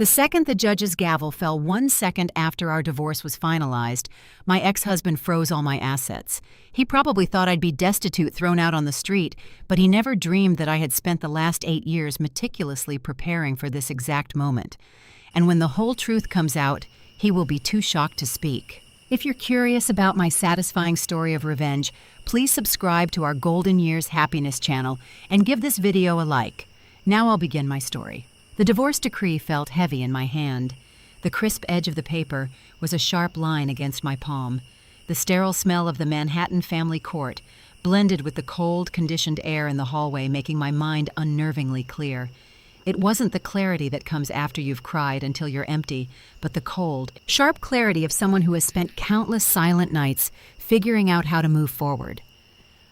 The second the judge's gavel fell 1 second after our divorce was finalized, my ex-husband froze all my assets. He probably thought I'd be destitute, thrown out on the street, but he never dreamed that I had spent the last 8 years meticulously preparing for this exact moment. And when the whole truth comes out, he will be too shocked to speak. If you're curious about my satisfying story of revenge, please subscribe to our Golden Years Happiness channel and give this video a like. Now I'll begin my story. The divorce decree felt heavy in my hand. The crisp edge of the paper was a sharp line against my palm. The sterile smell of the Manhattan family court blended with the cold, conditioned air in the hallway, making my mind unnervingly clear. It wasn't the clarity that comes after you've cried until you're empty, but the cold, sharp clarity of someone who has spent countless silent nights figuring out how to move forward.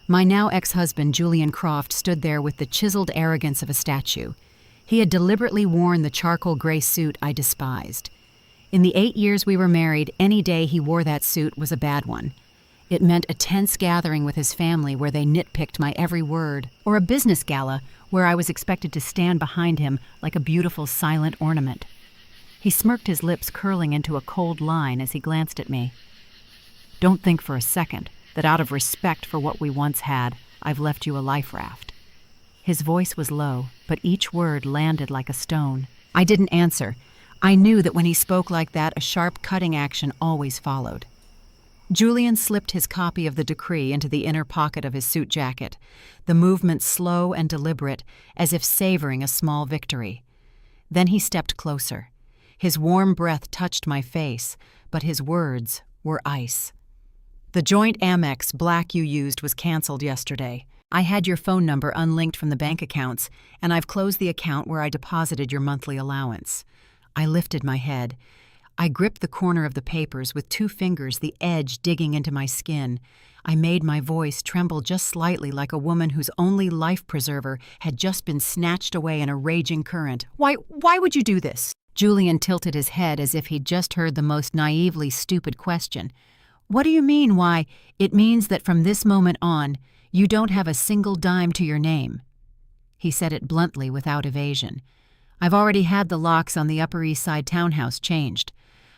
My now ex-husband, Julian Croft, stood there with the chiseled arrogance of a statue. He had deliberately worn the charcoal gray suit I despised. In the 8 years we were married, any day he wore that suit was a bad one. It meant a tense gathering with his family where they nitpicked my every word, or a business gala where I was expected to stand behind him like a beautiful silent ornament. He smirked, his lips curling into a cold line as he glanced at me. "Don't think for a second that out of respect for what we once had, I've left you a life raft." His voice was low, but each word landed like a stone. I didn't answer. I knew that when he spoke like that, a sharp cutting action always followed. Julian slipped his copy of the decree into the inner pocket of his suit jacket, the movement slow and deliberate, as if savoring a small victory. Then he stepped closer. His warm breath touched my face, but his words were ice. "The joint Amex black you used was canceled yesterday. I had your phone number unlinked from the bank accounts, and I've closed the account where I deposited your monthly allowance." I lifted my head. I gripped the corner of the papers with 2 fingers, the edge digging into my skin. I made my voice tremble just slightly, like a woman whose only life preserver had just been snatched away in a raging current. Why would you do this?" Julian tilted his head as if he'd just heard the most naively stupid question. "What do you mean, why?" "It means that from this moment on, you don't have a single dime to your name." He said it bluntly, without evasion. "I've already had the locks on the Upper East Side townhouse changed.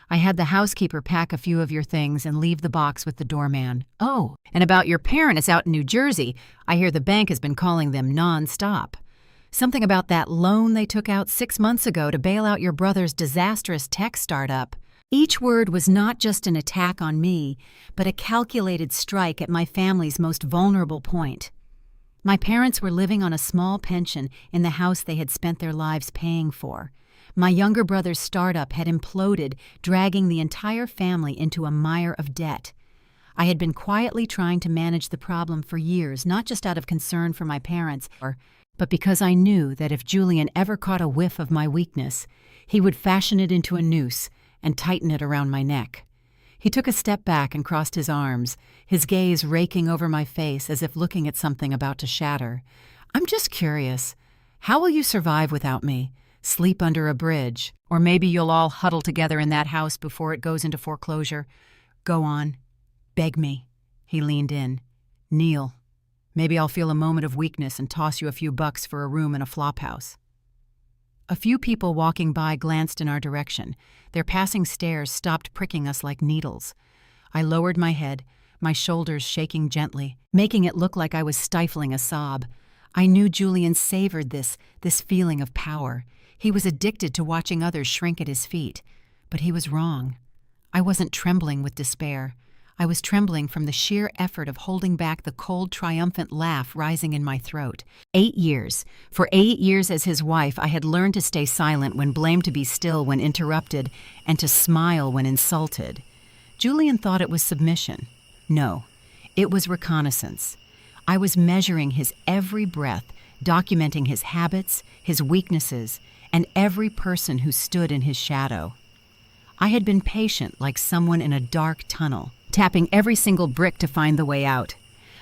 I had the housekeeper pack a few of your things and leave the box with the doorman. Oh, and about your parents out in New Jersey, I hear the bank has been calling them non-stop. Something about that loan they took out 6 months ago to bail out your brother's disastrous tech startup." Each word was not just an attack on me, but a calculated strike at my family's most vulnerable point. My parents were living on a small pension in the house they had spent their lives paying for. My younger brother's startup had imploded, dragging the entire family into a mire of debt. I had been quietly trying to manage the problem for years, not just out of concern for my parents, but because I knew that if Julian ever caught a whiff of my weakness, he would fashion it into a noose and tighten it around my neck. He took a step back and crossed his arms, his gaze raking over my face as if looking at something about to shatter. "I'm just curious. How will you survive without me? Sleep under a bridge? Or maybe you'll all huddle together in that house before it goes into foreclosure? Go on. Beg me." He leaned in. "Kneel. Maybe I'll feel a moment of weakness and toss you a few bucks for a room in a flophouse." A few people walking by glanced in our direction. Their passing stares stopped pricking us like needles. I lowered my head, my shoulders shaking gently, making it look like I was stifling a sob. I knew Julian savored this feeling of power. He was addicted to watching others shrink at his feet. But he was wrong. I wasn't trembling with despair. I was trembling from the sheer effort of holding back the cold, triumphant laugh rising in my throat. 8 years. For 8 years as his wife, I had learned to stay silent when blamed, to be still when interrupted, and to smile when insulted. Julian thought it was submission. No, it was reconnaissance. I was measuring his every breath, documenting his habits, his weaknesses, and every person who stood in his shadow. I had been patient like someone in a dark tunnel, tapping every single brick to find the way out.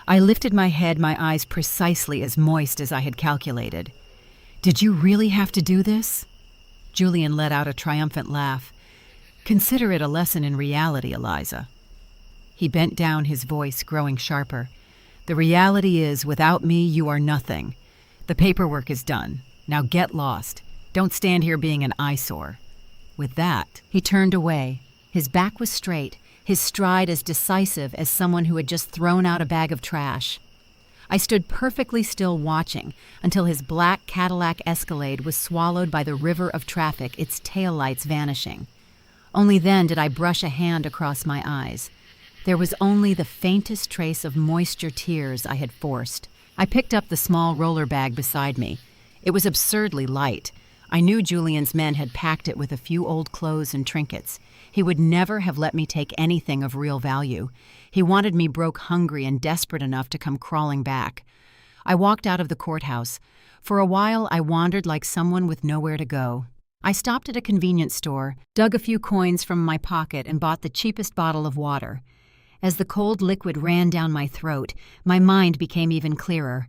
I lifted my head, my eyes precisely as moist as I had calculated. "Did you really have to do this?" Julian let out a triumphant laugh. "Consider it a lesson in reality, Eliza." He bent down, his voice growing sharper. "The reality is, without me, you are nothing. The paperwork is done. Now get lost. Don't stand here being an eyesore." with that." He turned away. His back was straight, his stride as decisive as someone who had just thrown out a bag of trash. I stood perfectly still watching until his black Cadillac Escalade was swallowed by the river of traffic, its taillights vanishing. Only then did I brush a hand across my eyes. There was only the faintest trace of moisture tears I had forced. I picked up the small roller bag beside me. It was absurdly light. I knew Julian's men had packed it with a few old clothes and trinkets. He would never have let me take anything of real value. He wanted me broke hungry and desperate enough to come crawling back. I walked out of the courthouse. For a while, I wandered like someone with nowhere to go. I stopped at a convenience store, dug a few coins from my pocket, and bought the cheapest bottle of water. As the cold liquid ran down my throat, my mind became even clearer.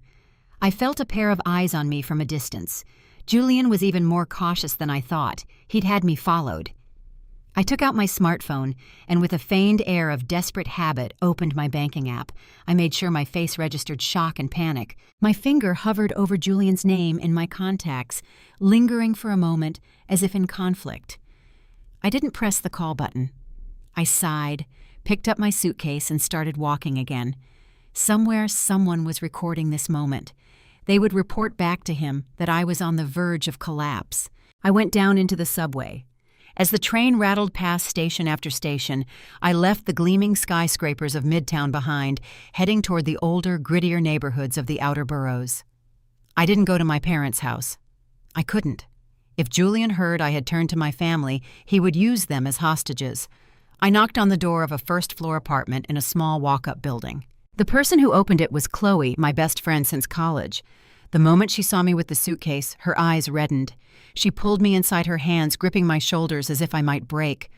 I felt a pair of eyes on me from a distance. Julian was even more cautious than I thought. He'd had me followed. I took out my smartphone and, with a feigned air of desperate habit, opened my banking app. I made sure my face registered shock and panic. My finger hovered over Julian's name in my contacts, lingering for a moment as if in conflict. I didn't press the call button. I sighed, picked up my suitcase, and started walking again. Somewhere, someone was recording this moment. They would report back to him that I was on the verge of collapse. I went down into the subway. As the train rattled past station after station, I left the gleaming skyscrapers of Midtown behind, heading toward the older, grittier neighborhoods of the outer boroughs. I didn't go to my parents' house. I couldn't. If Julian heard I had turned to my family, he would use them as hostages. I knocked on the door of a first-floor apartment in a small walk-up building. The person who opened it was Chloe, my best friend since college. The moment she saw me with the suitcase, her eyes reddened. She pulled me inside her hands, gripping my shoulders as if I might break.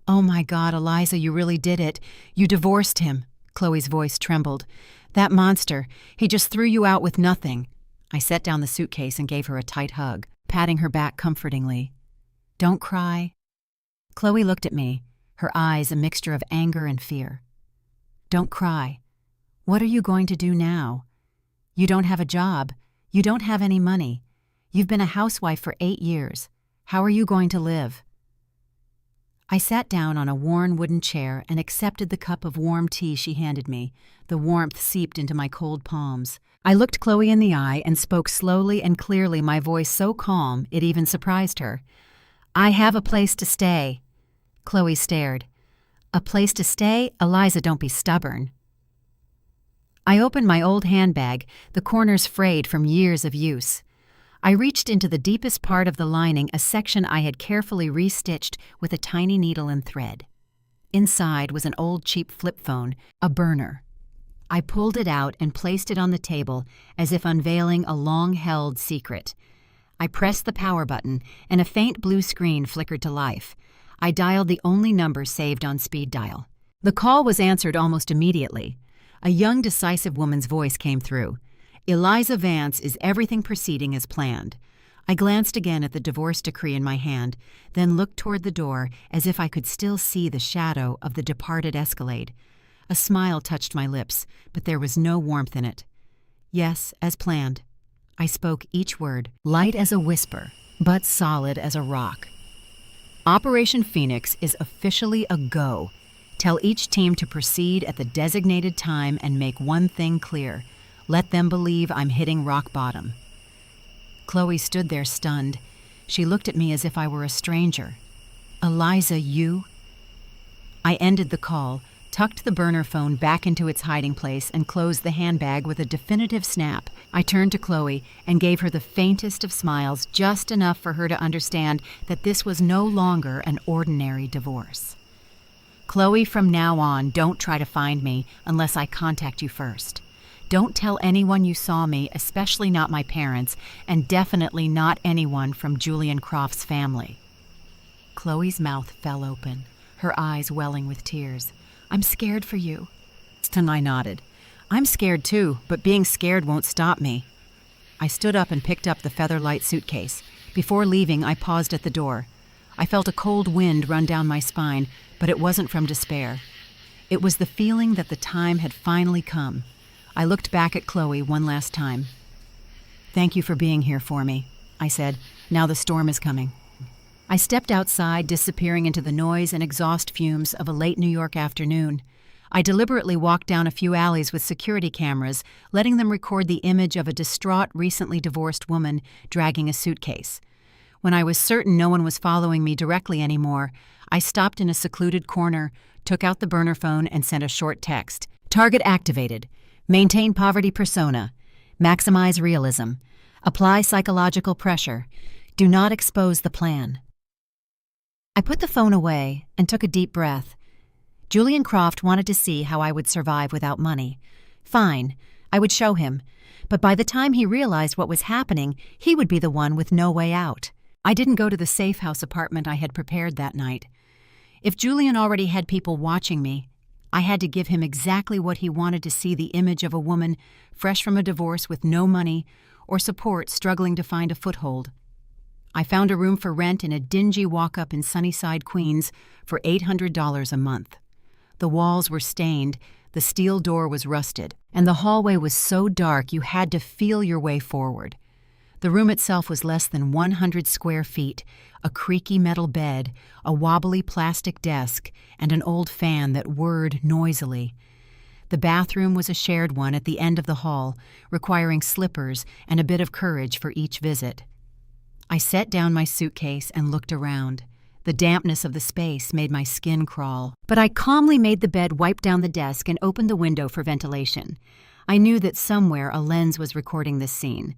"Oh my God, Eliza, you really did it. You divorced him." Chloe's voice trembled. "That monster, he just threw you out with nothing." I set down the suitcase and gave her a tight hug, patting her back comfortingly. "Don't cry." Chloe looked at me, her eyes a mixture of anger and fear. "Don't cry. What are you going to do now? You don't have a job. You don't have any money. You've been a housewife for 8 years. How are you going to live?" I sat down on a worn wooden chair and accepted the cup of warm tea she handed me. The warmth seeped into my cold palms. I looked Chloe in the eye and spoke slowly and clearly, my voice so calm it even surprised her. "I have a place to stay." Chloe stared. "A place to stay? Eliza, don't be stubborn." I opened my old handbag, the corners frayed from years of use. I reached into the deepest part of the lining, a section I had carefully restitched with a tiny needle and thread. Inside was an old cheap flip phone, a burner. I pulled it out and placed it on the table as if unveiling a long-held secret. I pressed the power button, and a faint blue screen flickered to life. I dialed the only number saved on speed dial. The call was answered almost immediately. A young, decisive woman's voice came through. "Eliza Vance, is everything proceeding as planned?" I glanced again at the divorce decree in my hand, then looked toward the door as if I could still see the shadow of the departed Escalade. A smile touched my lips, but there was no warmth in it. "Yes, as planned." I spoke each word, light as a whisper, but solid as a rock. "Operation Phoenix is officially a go. Tell each team to proceed at the designated time and make one thing clear. Let them believe I'm hitting rock bottom." Chloe stood there stunned. She looked at me as if I were a stranger. "Eliza, you?" I ended the call, tucked the burner phone back into its hiding place, and closed the handbag with a definitive snap. I turned to Chloe and gave her the faintest of smiles, just enough for her to understand that this was no longer an ordinary divorce. "Chloe, from now on, don't try to find me unless I contact you first. Don't tell anyone you saw me, especially not my parents, and definitely not anyone from Julian Croft's family." Chloe's mouth fell open, her eyes welling with tears. "I'm scared for you." And I nodded. "I'm scared too, but being scared won't stop me." I stood up and picked up the Featherlight suitcase. Before leaving, I paused at the door. I felt a cold wind run down my spine, but it wasn't from despair. It was the feeling that the time had finally come. I looked back at Chloe one last time. "Thank you for being here for me," I said. "Now the storm is coming." I stepped outside, disappearing into the noise and exhaust fumes of a late New York afternoon. I deliberately walked down a few alleys with security cameras, letting them record the image of a distraught, recently divorced woman dragging a suitcase. When I was certain no one was following me directly anymore, I stopped in a secluded corner, took out the burner phone, and sent a short text. Target activated. Maintain poverty persona. Maximize realism. Apply psychological pressure. Do not expose the plan. I put the phone away and took a deep breath. Julian Croft wanted to see how I would survive without money. Fine, I would show him. But by the time he realized what was happening, he would be the one with no way out. I didn't go to the safe house apartment I had prepared that night. If Julian already had people watching me, I had to give him exactly what he wanted to see: the image of a woman fresh from a divorce with no money or support, struggling to find a foothold. I found a room for rent in a dingy walk-up in Sunnyside, Queens, for $800 a month. The walls were stained, the steel door was rusted, and the hallway was so dark you had to feel your way forward. The room itself was less than 100 square feet, a creaky metal bed, a wobbly plastic desk, and an old fan that whirred noisily. The bathroom was a shared one at the end of the hall, requiring slippers and a bit of courage for each visit. I set down my suitcase and looked around. The dampness of the space made my skin crawl. But I calmly made the bed wipe down the desk and opened the window for ventilation. I knew that somewhere a lens was recording this scene.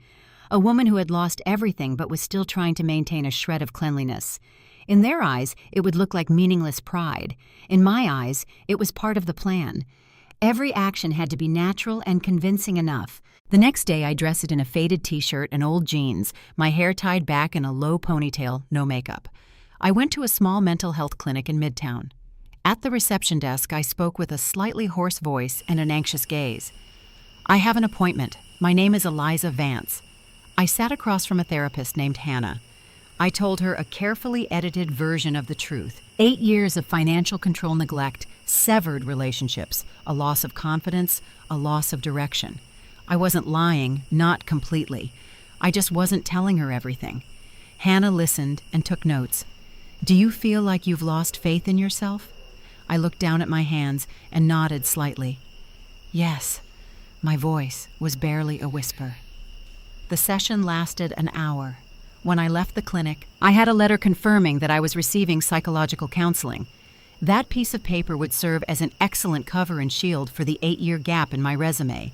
A woman who had lost everything but was still trying to maintain a shred of cleanliness. In their eyes, it would look like meaningless pride. In my eyes, it was part of the plan. Every action had to be natural and convincing enough. The next day, I dressed in a faded t-shirt and old jeans, my hair tied back in a low ponytail, no makeup. I went to a small mental health clinic in Midtown. At the reception desk, I spoke with a slightly hoarse voice and an anxious gaze. I have an appointment. My name is Eliza Vance. I sat across from a therapist named Hannah. I told her a carefully edited version of the truth. 8 years of financial control neglect, severed relationships, a loss of confidence, a loss of direction. I wasn't lying, not completely. I just wasn't telling her everything. Hannah listened and took notes. Do you feel like you've lost faith in yourself? I looked down at my hands and nodded slightly. Yes. My voice was barely a whisper. The session lasted an hour. When I left the clinic, I had a letter confirming that I was receiving psychological counseling. That piece of paper would serve as an excellent cover and shield for the 8-year gap in my resume.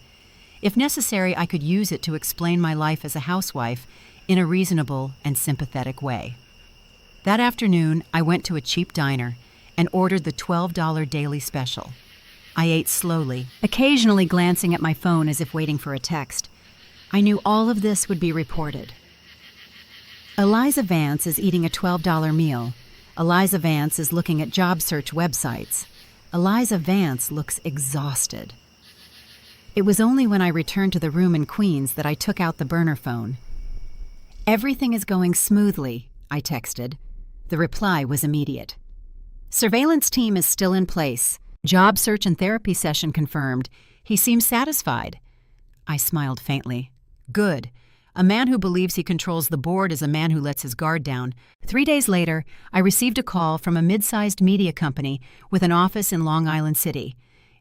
If necessary, I could use it to explain my life as a housewife in a reasonable and sympathetic way. That afternoon, I went to a cheap diner and ordered the $12 daily special. I ate slowly, occasionally glancing at my phone as if waiting for a text. I knew all of this would be reported. Eliza Vance is eating a $12 meal. Eliza Vance is looking at job search websites. Eliza Vance looks exhausted. It was only when I returned to the room in Queens that I took out the burner phone. Everything is going smoothly, I texted. The reply was immediate. Surveillance team is still in place. Job search and therapy session confirmed. He seems satisfied. I smiled faintly. Good. A man who believes he controls the board is a man who lets his guard down. 3 days later, I received a call from a mid-sized media company with an office in Long Island City.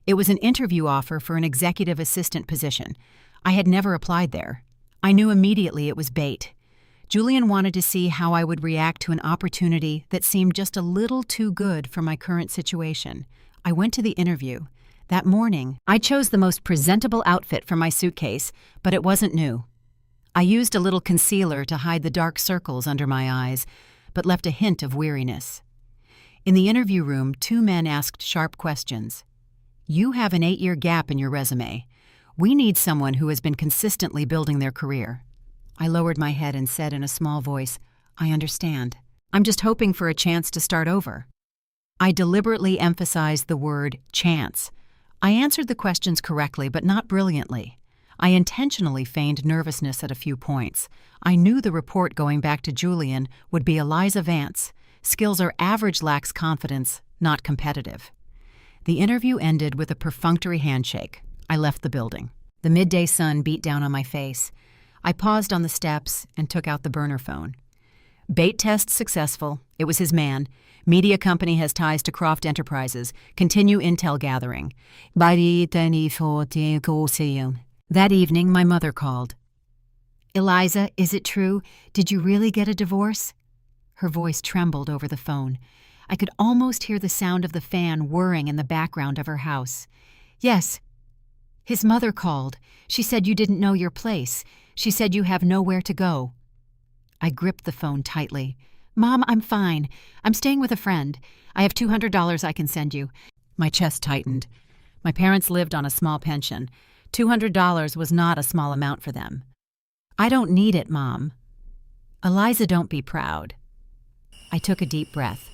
It was an interview offer for an executive assistant position. I had never applied there. I knew immediately it was bait. Julian wanted to see how I would react to an opportunity that seemed just a little too good for my current situation. I went to the interview. That morning, I chose the most presentable outfit for my suitcase, but it wasn't new. I used a little concealer to hide the dark circles under my eyes, but left a hint of weariness. In the interview room, 2 men asked sharp questions. You have an 8-year gap in your resume. We need someone who has been consistently building their career. I lowered my head and said in a small voice, I understand. I'm just hoping for a chance to start over. I deliberately emphasized the word chance. I answered the questions correctly, but not brilliantly. I intentionally feigned nervousness at a few points. I knew the report going back to Julian would be Eliza Vance. Skills are average, lacks confidence, not competitive. The interview ended with a perfunctory handshake. I left the building. The midday sun beat down on my face. I paused on the steps and took out the burner phone. Bait test successful. It was his man. Media company has ties to Croft Enterprises. Continue intel gathering. That evening, my mother called. Eliza, is it true? Did you really get a divorce? Her voice trembled over the phone. I could almost hear the sound of the fan whirring in the background of her house. Yes. His mother called. She said you didn't know your place. She said you have nowhere to go. I gripped the phone tightly. Mom, I'm fine. I'm staying with a friend. I have $200 I can send you. My chest tightened. My parents lived on a small pension. $200 was not a small amount for them. I don't need it, Mom. Eliza, don't be proud. I took a deep breath.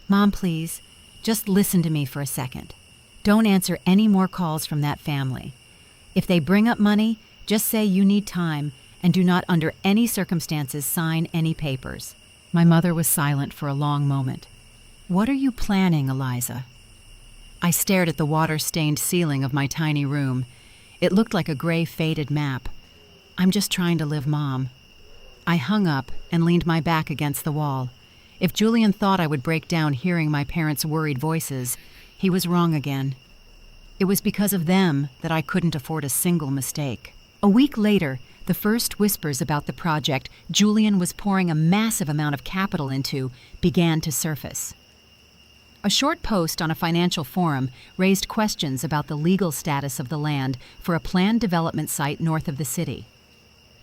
Mom, please, just listen to me for a second. Don't answer any more calls from that family. If they bring up money, just say you need time and do not under any circumstances sign any papers. My mother was silent for a long moment. What are you planning, Eliza? I stared at the water-stained ceiling of my tiny room. It looked like a gray, faded map. I'm just trying to live, Mom. I hung up and leaned my back against the wall. If Julian thought I would break down hearing my parents' worried voices, he was wrong again. It was because of them that I couldn't afford a single mistake. A week later, the first whispers about the project Julian was pouring a massive amount of capital into began to surface. A short post on a financial forum raised questions about the legal status of the land for a planned development site north of the city.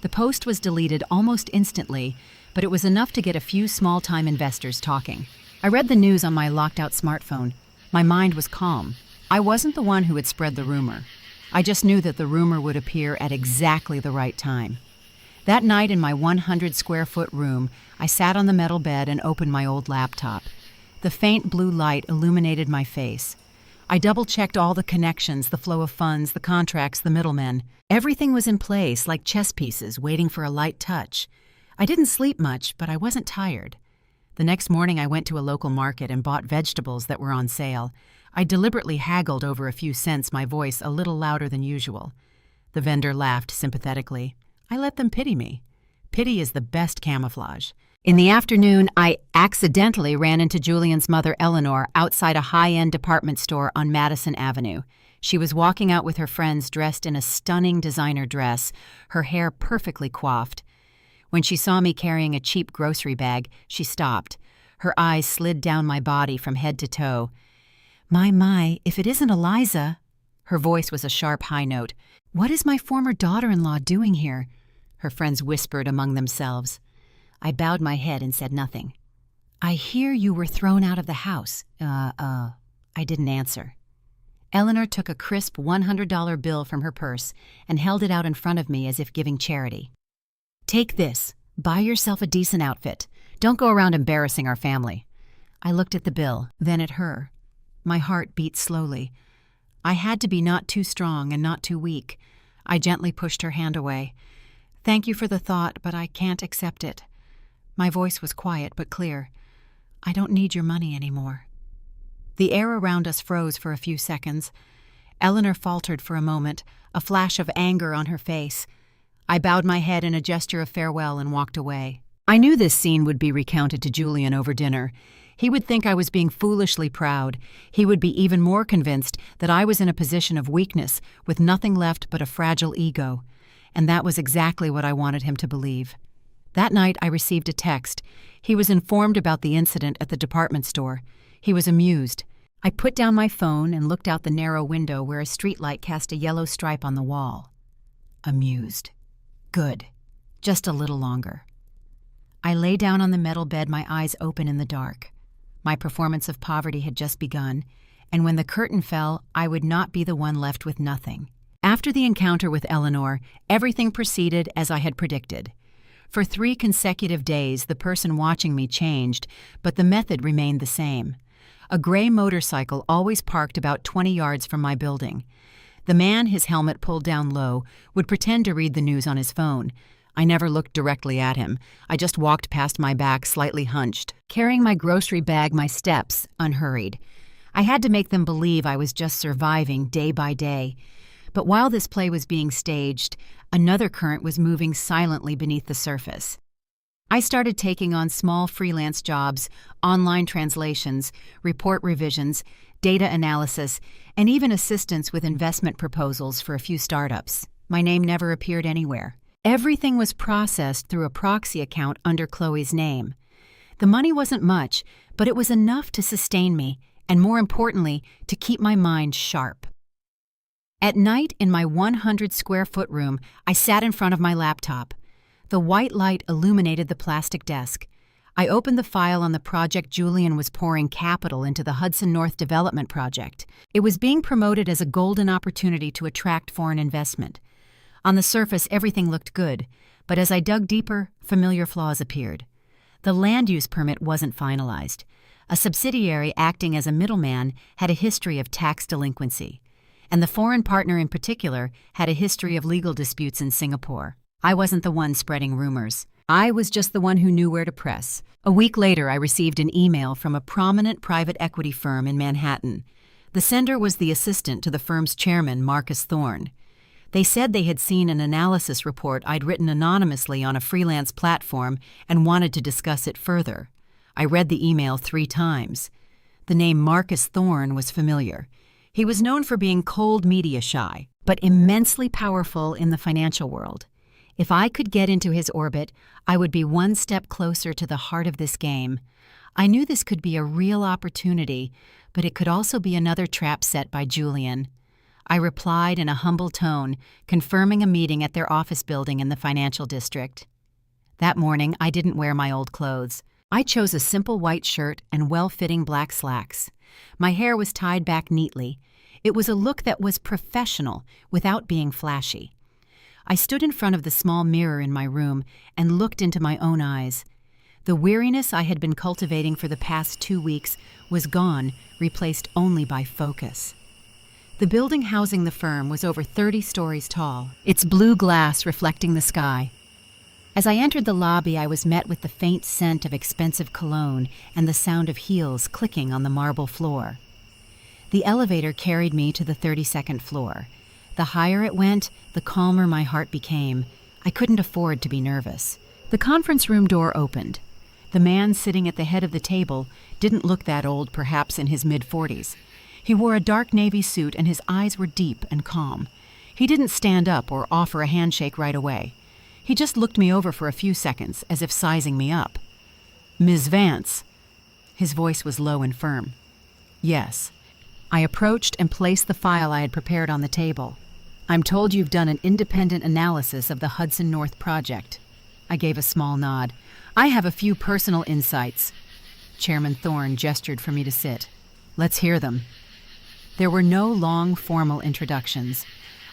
The post was deleted almost instantly, but it was enough to get a few small-time investors talking. I read the news on my locked-out smartphone. My mind was calm. I wasn't the one who had spread the rumor. I just knew that the rumor would appear at exactly the right time. That night in my 100-square-foot room, I sat on the metal bed and opened my old laptop. The faint blue light illuminated my face. I double-checked all the connections, the flow of funds, the contracts, the middlemen. Everything was in place, like chess pieces, waiting for a light touch. I didn't sleep much, but I wasn't tired. The next morning I went to a local market and bought vegetables that were on sale. I deliberately haggled over a few cents, my voice a little louder than usual. The vendor laughed sympathetically. I let them pity me. Pity is the best camouflage. In the afternoon, I accidentally ran into Julian's mother, Eleanor, outside a high-end department store on Madison Avenue. She was walking out with her friends dressed in a stunning designer dress, her hair perfectly coiffed. When she saw me carrying a cheap grocery bag, she stopped. Her eyes slid down my body from head to toe. My, if it isn't Eliza. Her voice was a sharp high note. What is my former daughter-in-law doing here? Her friends whispered among themselves. I bowed my head and said nothing. I hear you were thrown out of the house. I didn't answer. Eleanor took a crisp $100 bill from her purse and held it out in front of me as if giving charity. Take this. Buy yourself a decent outfit. Don't go around embarrassing our family. I looked at the bill, then at her. My heart beat slowly. I had to be not too strong and not too weak. I gently pushed her hand away. Thank you for the thought, but I can't accept it. My voice was quiet but clear. I don't need your money anymore. The air around us froze for a few seconds. Eleanor faltered for a moment, a flash of anger on her face. I bowed my head in a gesture of farewell and walked away. I knew this scene would be recounted to Julian over dinner. He would think I was being foolishly proud. He would be even more convinced that I was in a position of weakness with nothing left but a fragile ego. And that was exactly what I wanted him to believe. That night I received a text. He was informed about the incident at the department store. He was amused. I put down my phone and looked out the narrow window where a streetlight cast a yellow stripe on the wall. Amused. Good. Just a little longer. I lay down on the metal bed, my eyes open in the dark. My performance of poverty had just begun, and when the curtain fell, I would not be the one left with nothing. After the encounter with Eleanor, everything proceeded as I had predicted. For 3 consecutive days, the person watching me changed, but the method remained the same. A gray motorcycle always parked about 20 yards from my building. The man, his helmet pulled down low, would pretend to read the news on his phone. I never looked directly at him. I just walked past my back, slightly hunched, carrying my grocery bag, my steps, unhurried. I had to make them believe I was just surviving day by day. But while this play was being staged, another current was moving silently beneath the surface. I started taking on small freelance jobs, online translations, report revisions, data analysis, and even assistance with investment proposals for a few startups. My name never appeared anywhere. Everything was processed through a proxy account under Chloe's name. The money wasn't much, but it was enough to sustain me, and more importantly, to keep my mind sharp. At night, in my 100-square-foot room, I sat in front of my laptop. The white light illuminated the plastic desk. I opened the file on the project Julian was pouring capital into, the Hudson North Development Project. It was being promoted as a golden opportunity to attract foreign investment. On the surface, everything looked good, but as I dug deeper, familiar flaws appeared. The land use permit wasn't finalized. A subsidiary acting as a middleman had a history of tax delinquency, and the foreign partner in particular had a history of legal disputes in Singapore. I wasn't the one spreading rumors. I was just the one who knew where to press. A week later, I received an email from a prominent private equity firm in Manhattan. The sender was the assistant to the firm's chairman, Marcus Thorne. They said they had seen an analysis report I'd written anonymously on a freelance platform and wanted to discuss it further. I read the email 3 times. The name Marcus Thorne was familiar. He was known for being cold media shy, but immensely powerful in the financial world. If I could get into his orbit, I would be one step closer to the heart of this game. I knew this could be a real opportunity, but it could also be another trap set by Julian. I replied in a humble tone, confirming a meeting at their office building in the financial district. That morning, I didn't wear my old clothes. I chose a simple white shirt and well-fitting black slacks. My hair was tied back neatly. It was a look that was professional without being flashy. I stood in front of the small mirror in my room and looked into my own eyes. The weariness I had been cultivating for the past 2 weeks was gone, replaced only by focus. The building housing the firm was over 30 stories tall, its blue glass reflecting the sky. As I entered the lobby, I was met with the faint scent of expensive cologne and the sound of heels clicking on the marble floor. The elevator carried me to the 32nd floor. The higher it went, the calmer my heart became. I couldn't afford to be nervous. The conference room door opened. The man sitting at the head of the table didn't look that old, perhaps in his mid-40s. He wore a dark navy suit and his eyes were deep and calm. He didn't stand up or offer a handshake right away. He just looked me over for a few seconds, as if sizing me up. "Ms. Vance." His voice was low and firm. "Yes." I approached and placed the file I had prepared on the table. "I'm told you've done an independent analysis of the Hudson North project." I gave a small nod. "I have a few personal insights." Chairman Thorne gestured for me to sit. "Let's hear them." There were no long, formal introductions.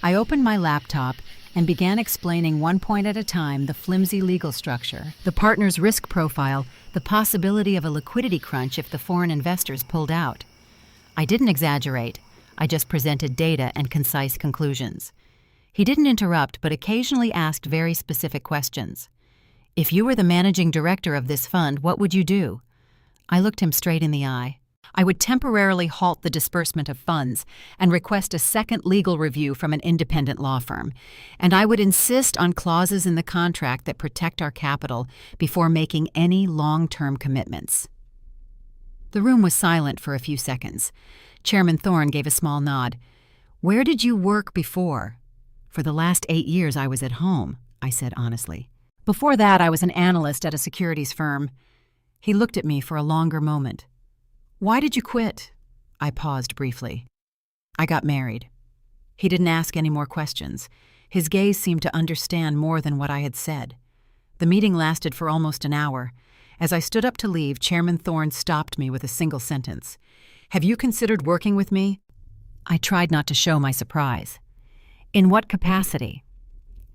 I opened my laptop and began explaining one point at a time the flimsy legal structure, the partner's risk profile, the possibility of a liquidity crunch if the foreign investors pulled out. I didn't exaggerate. I just presented data and concise conclusions. He didn't interrupt, but occasionally asked very specific questions. "If you were the managing director of this fund, what would you do?" I looked him straight in the eye. "I would temporarily halt the disbursement of funds and request a second legal review from an independent law firm, and I would insist on clauses in the contract that protect our capital before making any long-term commitments." The room was silent for a few seconds. Chairman Thorne gave a small nod. "Where did you work before?" "For the last 8 years I was at home," I said honestly. "Before that I was an analyst at a securities firm." He looked at me for a longer moment. "Why did you quit?" I paused briefly. "I got married." He didn't ask any more questions. His gaze seemed to understand more than what I had said. The meeting lasted for almost an hour. As I stood up to leave, Chairman Thorne stopped me with a single sentence. "Have you considered working with me?" I tried not to show my surprise. "In what capacity?"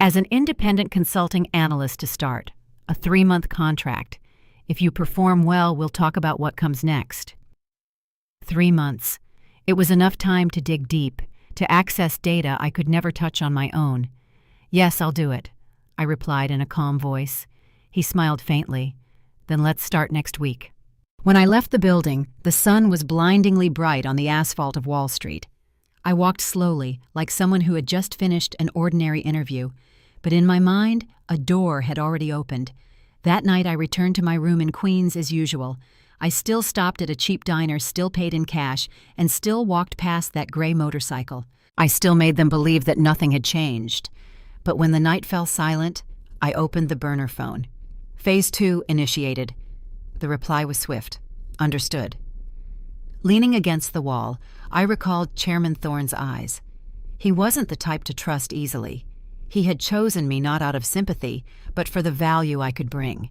"As an independent consulting analyst to start. A 3-month contract. If you perform well, we'll talk about what comes next." 3 months. It was enough time to dig deep, to access data I could never touch on my own. "Yes, I'll do it," I replied in a calm voice. He smiled faintly. "Then let's start next week." When I left the building, the sun was blindingly bright on the asphalt of Wall Street. I walked slowly, like someone who had just finished an ordinary interview, but in my mind, a door had already opened. That night I returned to my room in Queens as usual. I still stopped at a cheap diner, still paid in cash, and still walked past that gray motorcycle. I still made them believe that nothing had changed. But when the night fell silent, I opened the burner phone. Phase 2 initiated. The reply was swift. Understood. Leaning against the wall, I recalled Chairman Thorne's eyes. He wasn't the type to trust easily. He had chosen me not out of sympathy, but for the value I could bring.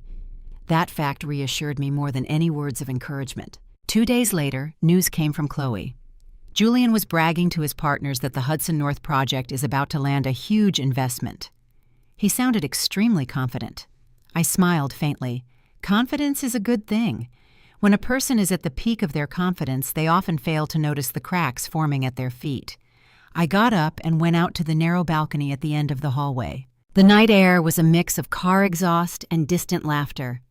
That fact reassured me more than any words of encouragement. 2 days later, news came from Chloe. Julian was bragging to his partners that the Hudson North project is about to land a huge investment. He sounded extremely confident. I smiled faintly. Confidence is a good thing. When a person is at the peak of their confidence, they often fail to notice the cracks forming at their feet. I got up and went out to the narrow balcony at the end of the hallway. The night air was a mix of car exhaust and distant laughter.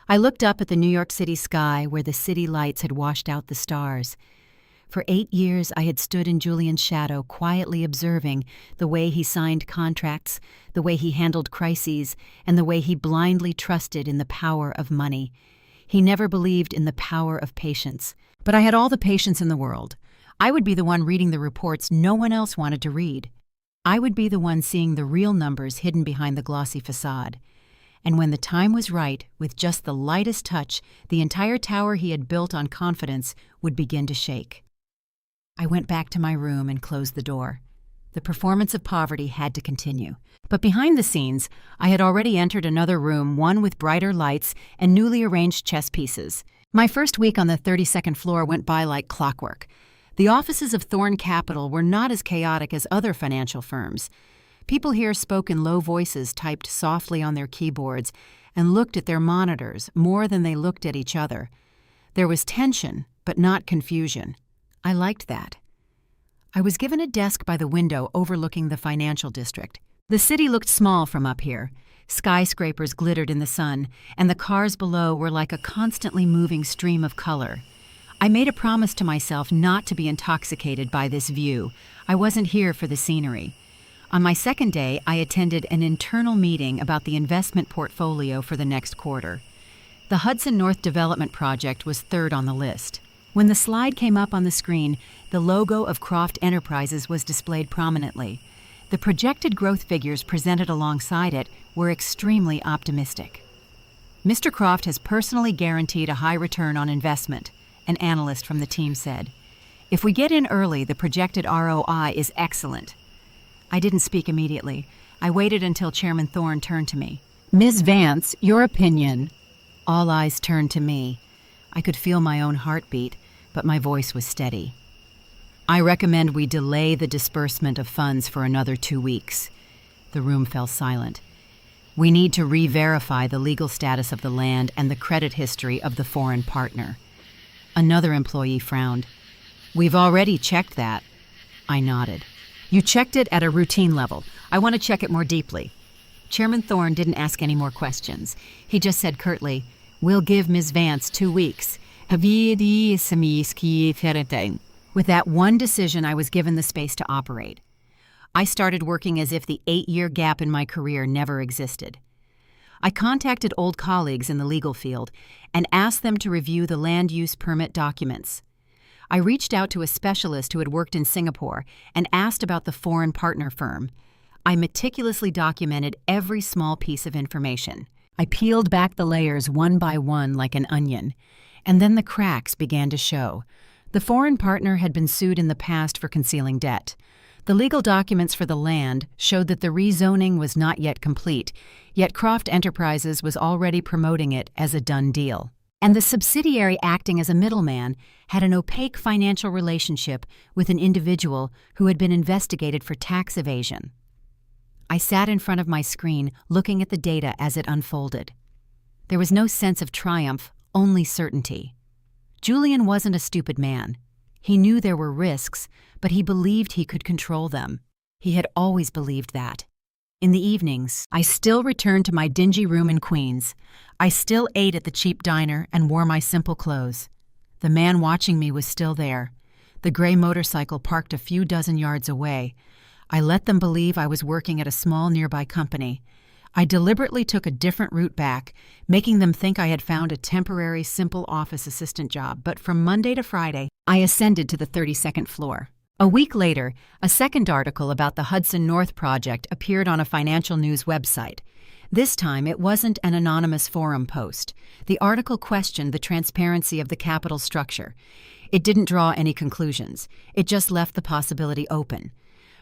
I looked up at the New York City sky where the city lights had washed out the stars. For 8 years I had stood in Julian's shadow, quietly observing the way he signed contracts, the way he handled crises, and the way he blindly trusted in the power of money. He never believed in the power of patience. But I had all the patience in the world. I would be the one reading the reports no one else wanted to read. I would be the one seeing the real numbers hidden behind the glossy facade. And when the time was right, with just the lightest touch, the entire tower he had built on confidence would begin to shake. I went back to my room and closed the door. The performance of poverty had to continue. But behind the scenes, I had already entered another room, one with brighter lights and newly arranged chess pieces. My first week on the 32nd floor went by like clockwork. The offices of Thorne Capital were not as chaotic as other financial firms. People here spoke in low voices, typed softly on their keyboards, and looked at their monitors more than they looked at each other. There was tension, but not confusion. I liked that. I was given a desk by the window overlooking the financial district. The city looked small from up here. Skyscrapers glittered in the sun, and the cars below were like a constantly moving stream of color. I made a promise to myself not to be intoxicated by this view. I wasn't here for the scenery. On my second day, I attended an internal meeting about the investment portfolio for the next quarter. The Hudson North Development Project was third on the list. When the slide came up on the screen, the logo of Croft Enterprises was displayed prominently. The projected growth figures presented alongside it were extremely optimistic. Mr. Croft has personally guaranteed a high return on investment, an analyst from the team said. If we get in early, the projected ROI is excellent. I didn't speak immediately. I waited until Chairman Thorne turned to me. Ms. Vance, your opinion. All eyes turned to me. I could feel my own heartbeat, but my voice was steady. I recommend we delay the disbursement of funds for another 2 weeks. The room fell silent. We need to re-verify the legal status of the land and the credit history of the foreign partner. Another employee frowned. We've already checked that. I nodded. You checked it at a routine level. I want to check it more deeply. Chairman Thorne didn't ask any more questions. He just said curtly, We'll give Ms. Vance 2 weeks. With that one decision, I was given the space to operate. I started working as if the 8-year gap in my career never existed. I contacted old colleagues in the legal field and asked them to review the land use permit documents. I reached out to a specialist who had worked in Singapore and asked about the foreign partner firm. I meticulously documented every small piece of information. I peeled back the layers one by one like an onion, and then the cracks began to show. The foreign partner had been sued in the past for concealing debt. The legal documents for the land showed that the rezoning was not yet complete, yet Croft Enterprises was already promoting it as a done deal. And the subsidiary acting as a middleman had an opaque financial relationship with an individual who had been investigated for tax evasion. I sat in front of my screen looking at the data as it unfolded. There was no sense of triumph, only certainty. Julian wasn't a stupid man. He knew there were risks, but he believed he could control them. He had always believed that. In the evenings, I still returned to my dingy room in Queens. I still ate at the cheap diner and wore my simple clothes. The man watching me was still there. The gray motorcycle parked a few dozen yards away. I let them believe I was working at a small nearby company. I deliberately took a different route back, making them think I had found a temporary, simple office assistant job, but from Monday to Friday, I ascended to the 32nd floor. A week later, a second article about the Hudson North Project appeared on a financial news website. This time, it wasn't an anonymous forum post. The article questioned the transparency of the capital structure. It didn't draw any conclusions. It just left the possibility open.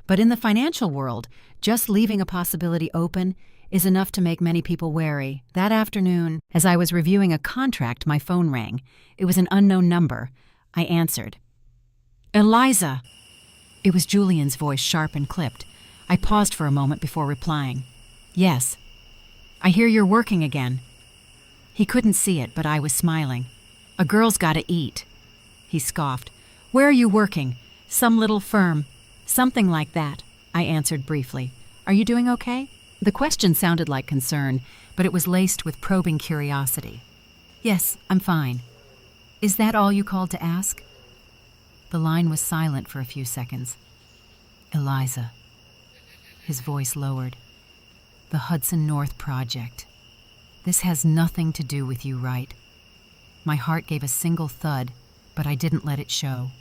But in the financial world, just leaving a possibility open is enough to make many people wary. That afternoon, as I was reviewing a contract, my phone rang. It was an unknown number. I answered. "Eliza!" It was Julian's voice, sharp and clipped. I paused for a moment before replying. "Yes. I hear you're working again." He couldn't see it, but I was smiling. "A girl's gotta eat." He scoffed. "Where are you working? Some little firm?" "Something like that," I answered briefly. "Are you doing okay?" The question sounded like concern, but it was laced with probing curiosity. "Yes, I'm fine." "Is that all you called to ask?" The line was silent for a few seconds. "Eliza." His voice lowered. "The Hudson North Project. This has nothing to do with you, right?" My heart gave a single thud, but I didn't let it show.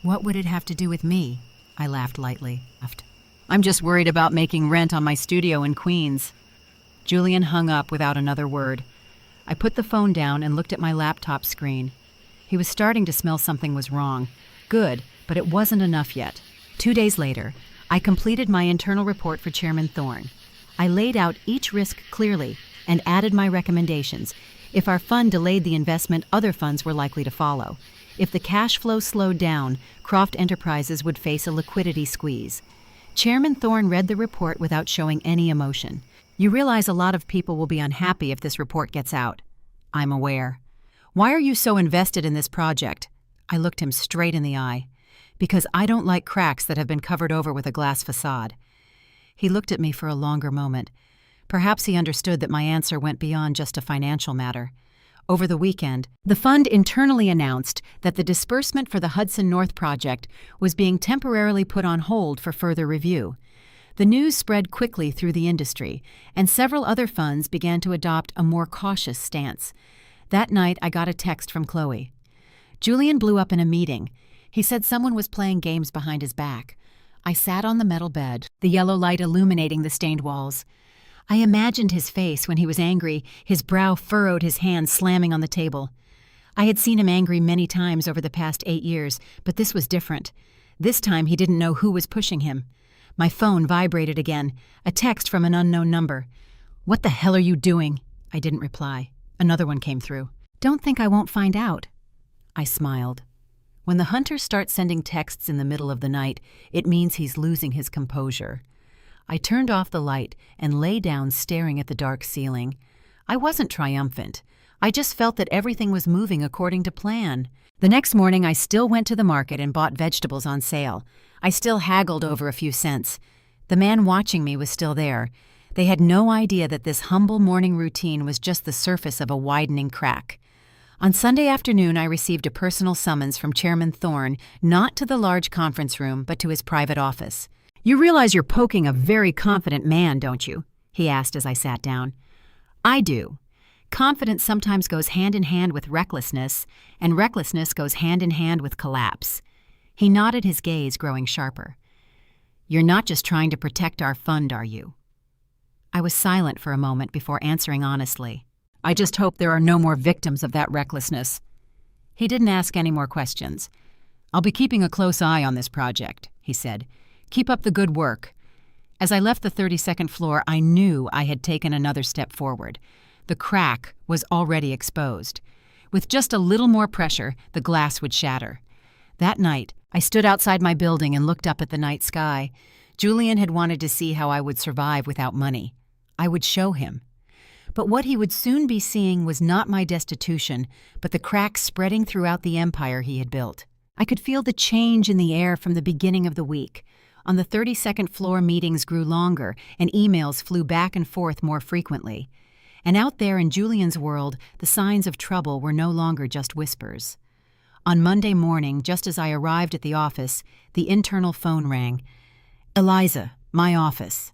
"What would it have to do with me?" I laughed lightly. "I'm just worried about making rent on my studio in Queens." Julian hung up without another word. I put the phone down and looked at my laptop screen. He was starting to smell something was wrong. Good, but it wasn't enough yet. 2 days later, I completed my internal report for Chairman Thorne. I laid out each risk clearly and added my recommendations. If our fund delayed the investment, other funds were likely to follow. If the cash flow slowed down, Croft Enterprises would face a liquidity squeeze. Chairman Thorne read the report without showing any emotion. "You realize a lot of people will be unhappy if this report gets out." "I'm aware." "Why are you so invested in this project?" I looked him straight in the eye. "Because I don't like cracks that have been covered over with a glass facade." He looked at me for a longer moment. Perhaps he understood that my answer went beyond just a financial matter. Over the weekend, the fund internally announced that the disbursement for the Hudson North Project was being temporarily put on hold for further review. The news spread quickly through the industry, and several other funds began to adopt a more cautious stance. That night, I got a text from Chloe. Julian blew up in a meeting. He said someone was playing games behind his back. I sat on the metal bed, the yellow light illuminating the stained walls. I imagined his face when he was angry, his brow furrowed, his hands slamming on the table. I had seen him angry many times over the past 8 years, but this was different. This time he didn't know who was pushing him. My phone vibrated again, a text from an unknown number. "What the hell are you doing?" I didn't reply. Another one came through. "Don't think I won't find out." I smiled. When the hunter starts sending texts in the middle of the night, it means he's losing his composure. I turned off the light and lay down staring at the dark ceiling. I wasn't triumphant. I just felt that everything was moving according to plan. The next morning, I still went to the market and bought vegetables on sale. I still haggled over a few cents. The man watching me was still there. They had no idea that this humble morning routine was just the surface of a widening crack. On Sunday afternoon, I received a personal summons from Chairman Thorne, not to the large conference room, but to his private office. "You realize you're poking a very confident man, don't you?" he asked as I sat down. "I do. Confidence sometimes goes hand in hand with recklessness, and recklessness goes hand in hand with collapse." He nodded, his gaze growing sharper. "You're not just trying to protect our fund, are you?" I was silent for a moment before answering honestly. "I just hope there are no more victims of that recklessness." He didn't ask any more questions. "I'll be keeping a close eye on this project," he said. "Keep up the good work." As I left the 32nd floor, I knew I had taken another step forward. The crack was already exposed. With just a little more pressure, the glass would shatter. That night, I stood outside my building and looked up at the night sky. Julian had wanted to see how I would survive without money. I would show him. But what he would soon be seeing was not my destitution, but the cracks spreading throughout the empire he had built. I could feel the change in the air from the beginning of the week. On the 32nd floor, meetings grew longer, and emails flew back and forth more frequently. And out there in Julian's world, the signs of trouble were no longer just whispers. On Monday morning, just as I arrived at the office, the internal phone rang. "Eliza, my office."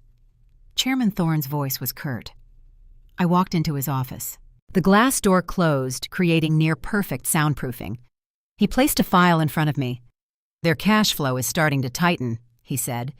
Chairman Thorne's voice was curt. I walked into his office. The glass door closed, creating near-perfect soundproofing. He placed a file in front of me. "Their cash flow is starting to tighten," he said.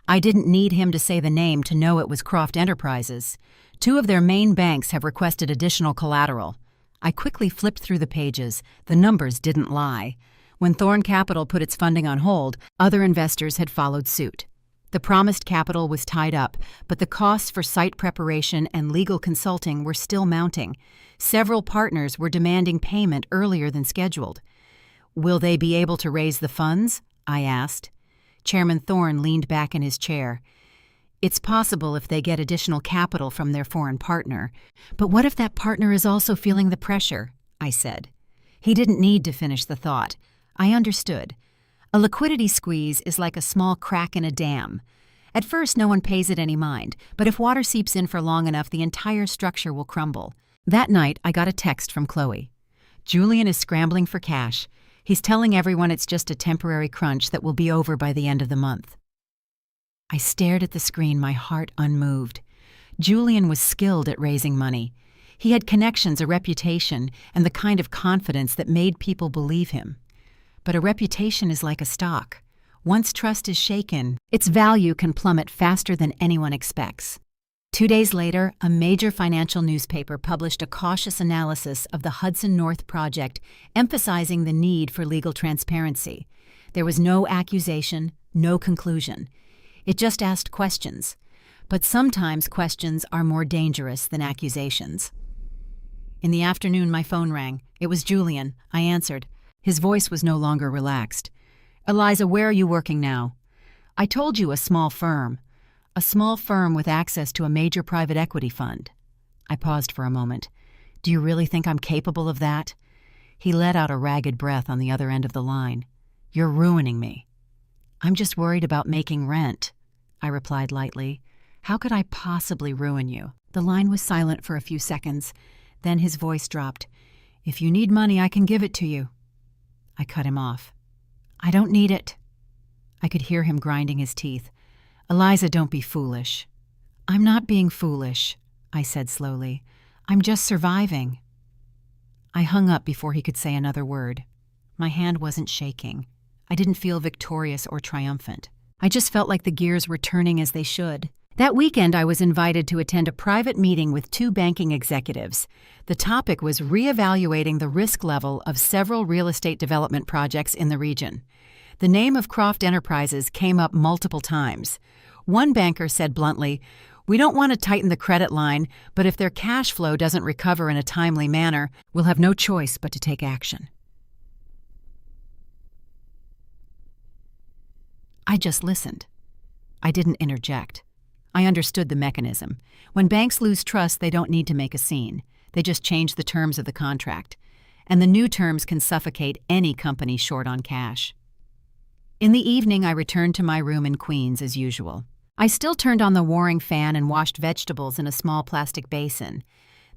I didn't need him to say the name to know it was Croft Enterprises. 2 of their main banks have requested additional collateral. I quickly flipped through the pages. The numbers didn't lie. When Thorne Capital put its funding on hold, other investors had followed suit. The promised capital was tied up, but the costs for site preparation and legal consulting were still mounting. Several partners were demanding payment earlier than scheduled. "Will they be able to raise the funds?" I asked. Chairman Thorne leaned back in his chair. "It's possible if they get additional capital from their foreign partner. But what if that partner is also feeling the pressure?" I said. He didn't need to finish the thought. I understood. A liquidity squeeze is like a small crack in a dam. At first, no one pays it any mind, but if water seeps in for long enough, the entire structure will crumble. That night, I got a text from Chloe. "Julian is scrambling for cash. He's telling everyone it's just a temporary crunch that will be over by the end of the month." I stared at the screen, my heart unmoved. Julian was skilled at raising money. He had connections, a reputation, and the kind of confidence that made people believe him. But a reputation is like a stock. Once trust is shaken, its value can plummet faster than anyone expects. 2 days later, a major financial newspaper published a cautious analysis of the Hudson North project, emphasizing the need for legal transparency. There was no accusation, no conclusion. It just asked questions. But sometimes questions are more dangerous than accusations. In the afternoon, my phone rang. It was Julian. I answered. His voice was no longer relaxed. "Eliza, where are you working now?" "I told you, a small firm." "A small firm with access to a major private equity fund." I paused for a moment. "Do you really think I'm capable of that?" He let out a ragged breath on the other end of the line. "You're ruining me." "I'm just worried about making rent," I replied lightly. "How could I possibly ruin you?" The line was silent for a few seconds. Then his voice dropped. "If you need money, I can give it to you." I cut him off. "I don't need it." I could hear him grinding his teeth. "Eliza, don't be foolish." "I'm not being foolish," I said slowly. "I'm just surviving." I hung up before he could say another word. My hand wasn't shaking. I didn't feel victorious or triumphant. I just felt like the gears were turning as they should. That weekend, I was invited to attend a private meeting with 2 banking executives. The topic was reevaluating the risk level of several real estate development projects in the region. The name of Croft Enterprises came up multiple times. One banker said bluntly, "We don't want to tighten the credit line, but if their cash flow doesn't recover in a timely manner, we'll have no choice but to take action." I just listened. I didn't interject. I understood the mechanism. When banks lose trust, they don't need to make a scene. They just change the terms of the contract. And the new terms can suffocate any company short on cash. In the evening, I returned to my room in Queens as usual. I still turned on the warring fan and washed vegetables in a small plastic basin.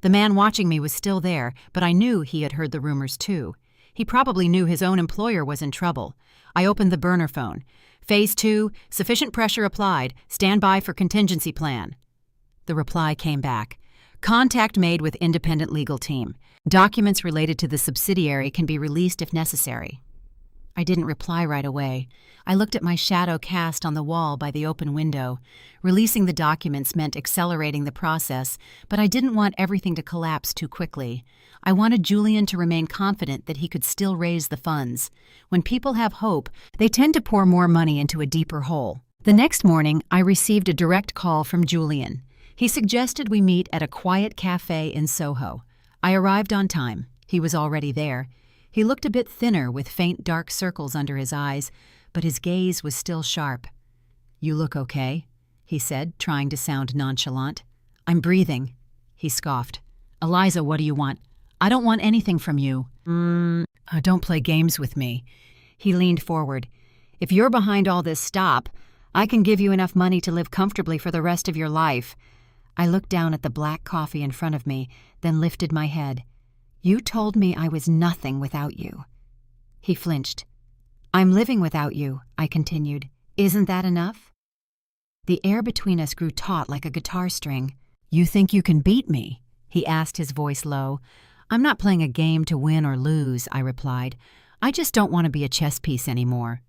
The man watching me was still there, but I knew he had heard the rumors too. He probably knew his own employer was in trouble. I opened the burner phone. "Phase 2, sufficient pressure applied. Stand by for contingency plan." The reply came back. "Contact made with independent legal team. Documents related to the subsidiary can be released if necessary." I didn't reply right away. I looked at my shadow cast on the wall by the open window. Releasing the documents meant accelerating the process, but I didn't want everything to collapse too quickly. I wanted Julian to remain confident that he could still raise the funds. When people have hope, they tend to pour more money into a deeper hole. The next morning, I received a direct call from Julian. He suggested we meet at a quiet cafe in Soho. I arrived on time. He was already there. He looked a bit thinner with faint dark circles under his eyes, but his gaze was still sharp. "You look okay," he said, trying to sound nonchalant. "I'm breathing," he scoffed. "Eliza, what do you want?" "I don't want anything from you." Don't play games with me." He leaned forward. "If you're behind all this, stop. I can give you enough money to live comfortably for the rest of your life." I looked down at the black coffee in front of me, then lifted my head. "You told me I was nothing without you." He flinched. "I'm living without you," I continued. "Isn't that enough?" The air between us grew taut like a guitar string. "You think you can beat me?" he asked, his voice low. "I'm not playing a game to win or lose," I replied. "I just don't want to be a chess piece anymore."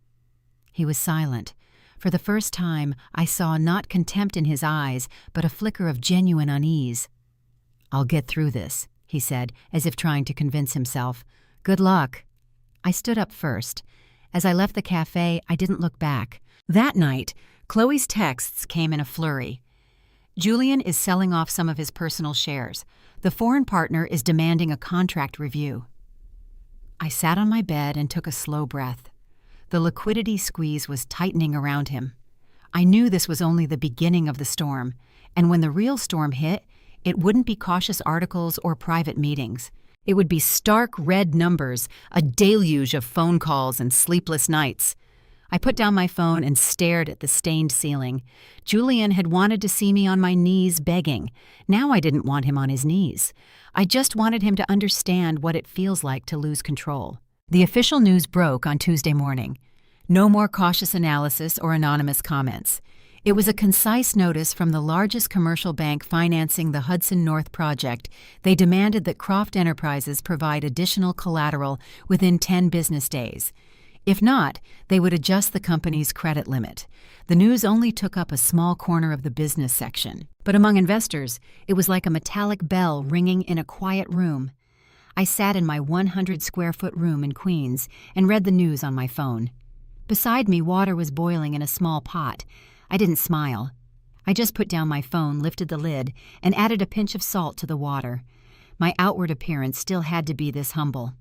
He was silent. For the first time, I saw not contempt in his eyes, but a flicker of genuine unease. "I'll get through this," he said, as if trying to convince himself. "Good luck." I stood up first. As I left the cafe, I didn't look back. That night, Chloe's texts came in a flurry. "Julian is selling off some of his personal shares. The foreign partner is demanding a contract review." I sat on my bed and took a slow breath. The liquidity squeeze was tightening around him. I knew this was only the beginning of the storm, and when the real storm hit, it wouldn't be cautious articles or private meetings. It would be stark red numbers, a deluge of phone calls and sleepless nights. I put down my phone and stared at the stained ceiling. Julian had wanted to see me on my knees begging. Now I didn't want him on his knees. I just wanted him to understand what it feels like to lose control. The official news broke on Tuesday morning. No more cautious analysis or anonymous comments. It was a concise notice from the largest commercial bank financing the Hudson North project. They demanded that Croft Enterprises provide additional collateral within 10 business days. If not, they would adjust the company's credit limit. The news only took up a small corner of the business section. But among investors, it was like a metallic bell ringing in a quiet room. I sat in my 100-square-foot room in Queens and read the news on my phone. Beside me, water was boiling in a small pot. I didn't smile. I just put down my phone, lifted the lid, and added a pinch of salt to the water. My outward appearance still had to be this humble.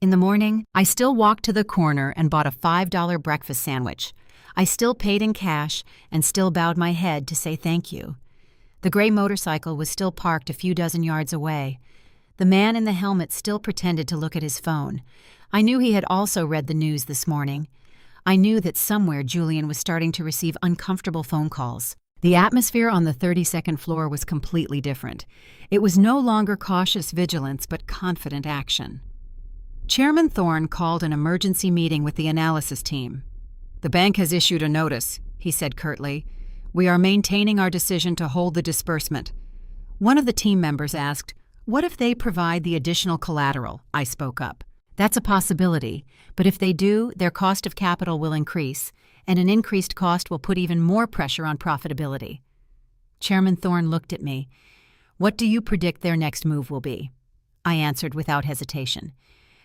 In the morning, I still walked to the corner and bought a $5 breakfast sandwich. I still paid in cash and still bowed my head to say thank you. The gray motorcycle was still parked a few dozen yards away. The man in the helmet still pretended to look at his phone. I knew he had also read the news this morning. I knew that somewhere Julian was starting to receive uncomfortable phone calls. The atmosphere on the 32nd floor was completely different. It was no longer cautious vigilance, but confident action. Chairman Thorne called an emergency meeting with the analysis team. "The bank has issued a notice," he said curtly. "We are maintaining our decision to hold the disbursement." One of the team members asked, "What if they provide the additional collateral?" I spoke up. "That's a possibility, but if they do, their cost of capital will increase, and an increased cost will put even more pressure on profitability." Chairman Thorne looked at me. "What do you predict their next move will be?" I answered without hesitation.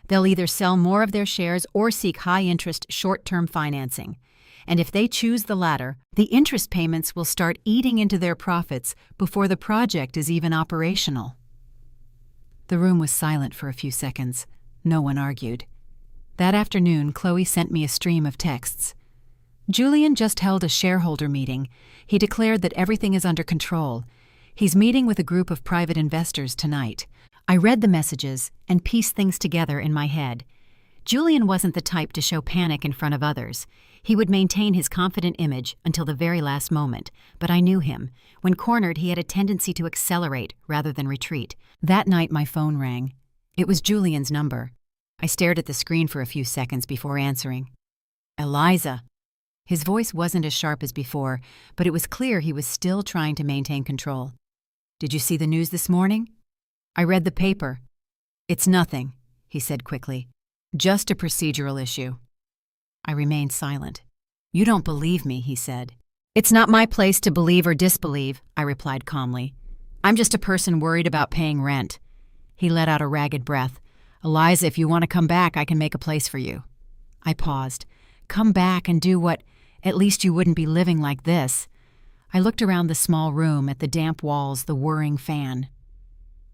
"They'll either sell more of their shares or seek high-interest short-term financing. And if they choose the latter, the interest payments will start eating into their profits before the project is even operational." The room was silent for a few seconds. No one argued. That afternoon, Chloe sent me a stream of texts. "Julian just held a shareholder meeting. He declared that everything is under control. He's meeting with a group of private investors tonight." I read the messages and pieced things together in my head. Julian wasn't the type to show panic in front of others. He would maintain his confident image until the very last moment, but I knew him. When cornered, he had a tendency to accelerate rather than retreat. That night, my phone rang. It was Julian's number. I stared at the screen for a few seconds before answering. "Eliza." His voice wasn't as sharp as before, but it was clear he was still trying to maintain control. "Did you see the news this morning?" "I read the paper." "It's nothing," he said quickly. "Just a procedural issue." I remained silent. "You don't believe me," he said. "It's not my place to believe or disbelieve," I replied calmly. "I'm just a person worried about paying rent." He let out a ragged breath. "Eliza, if you want to come back, I can make a place for you." I paused. Come back and do what? At least you wouldn't be living like this. I looked around the small room, at the damp walls, the whirring fan.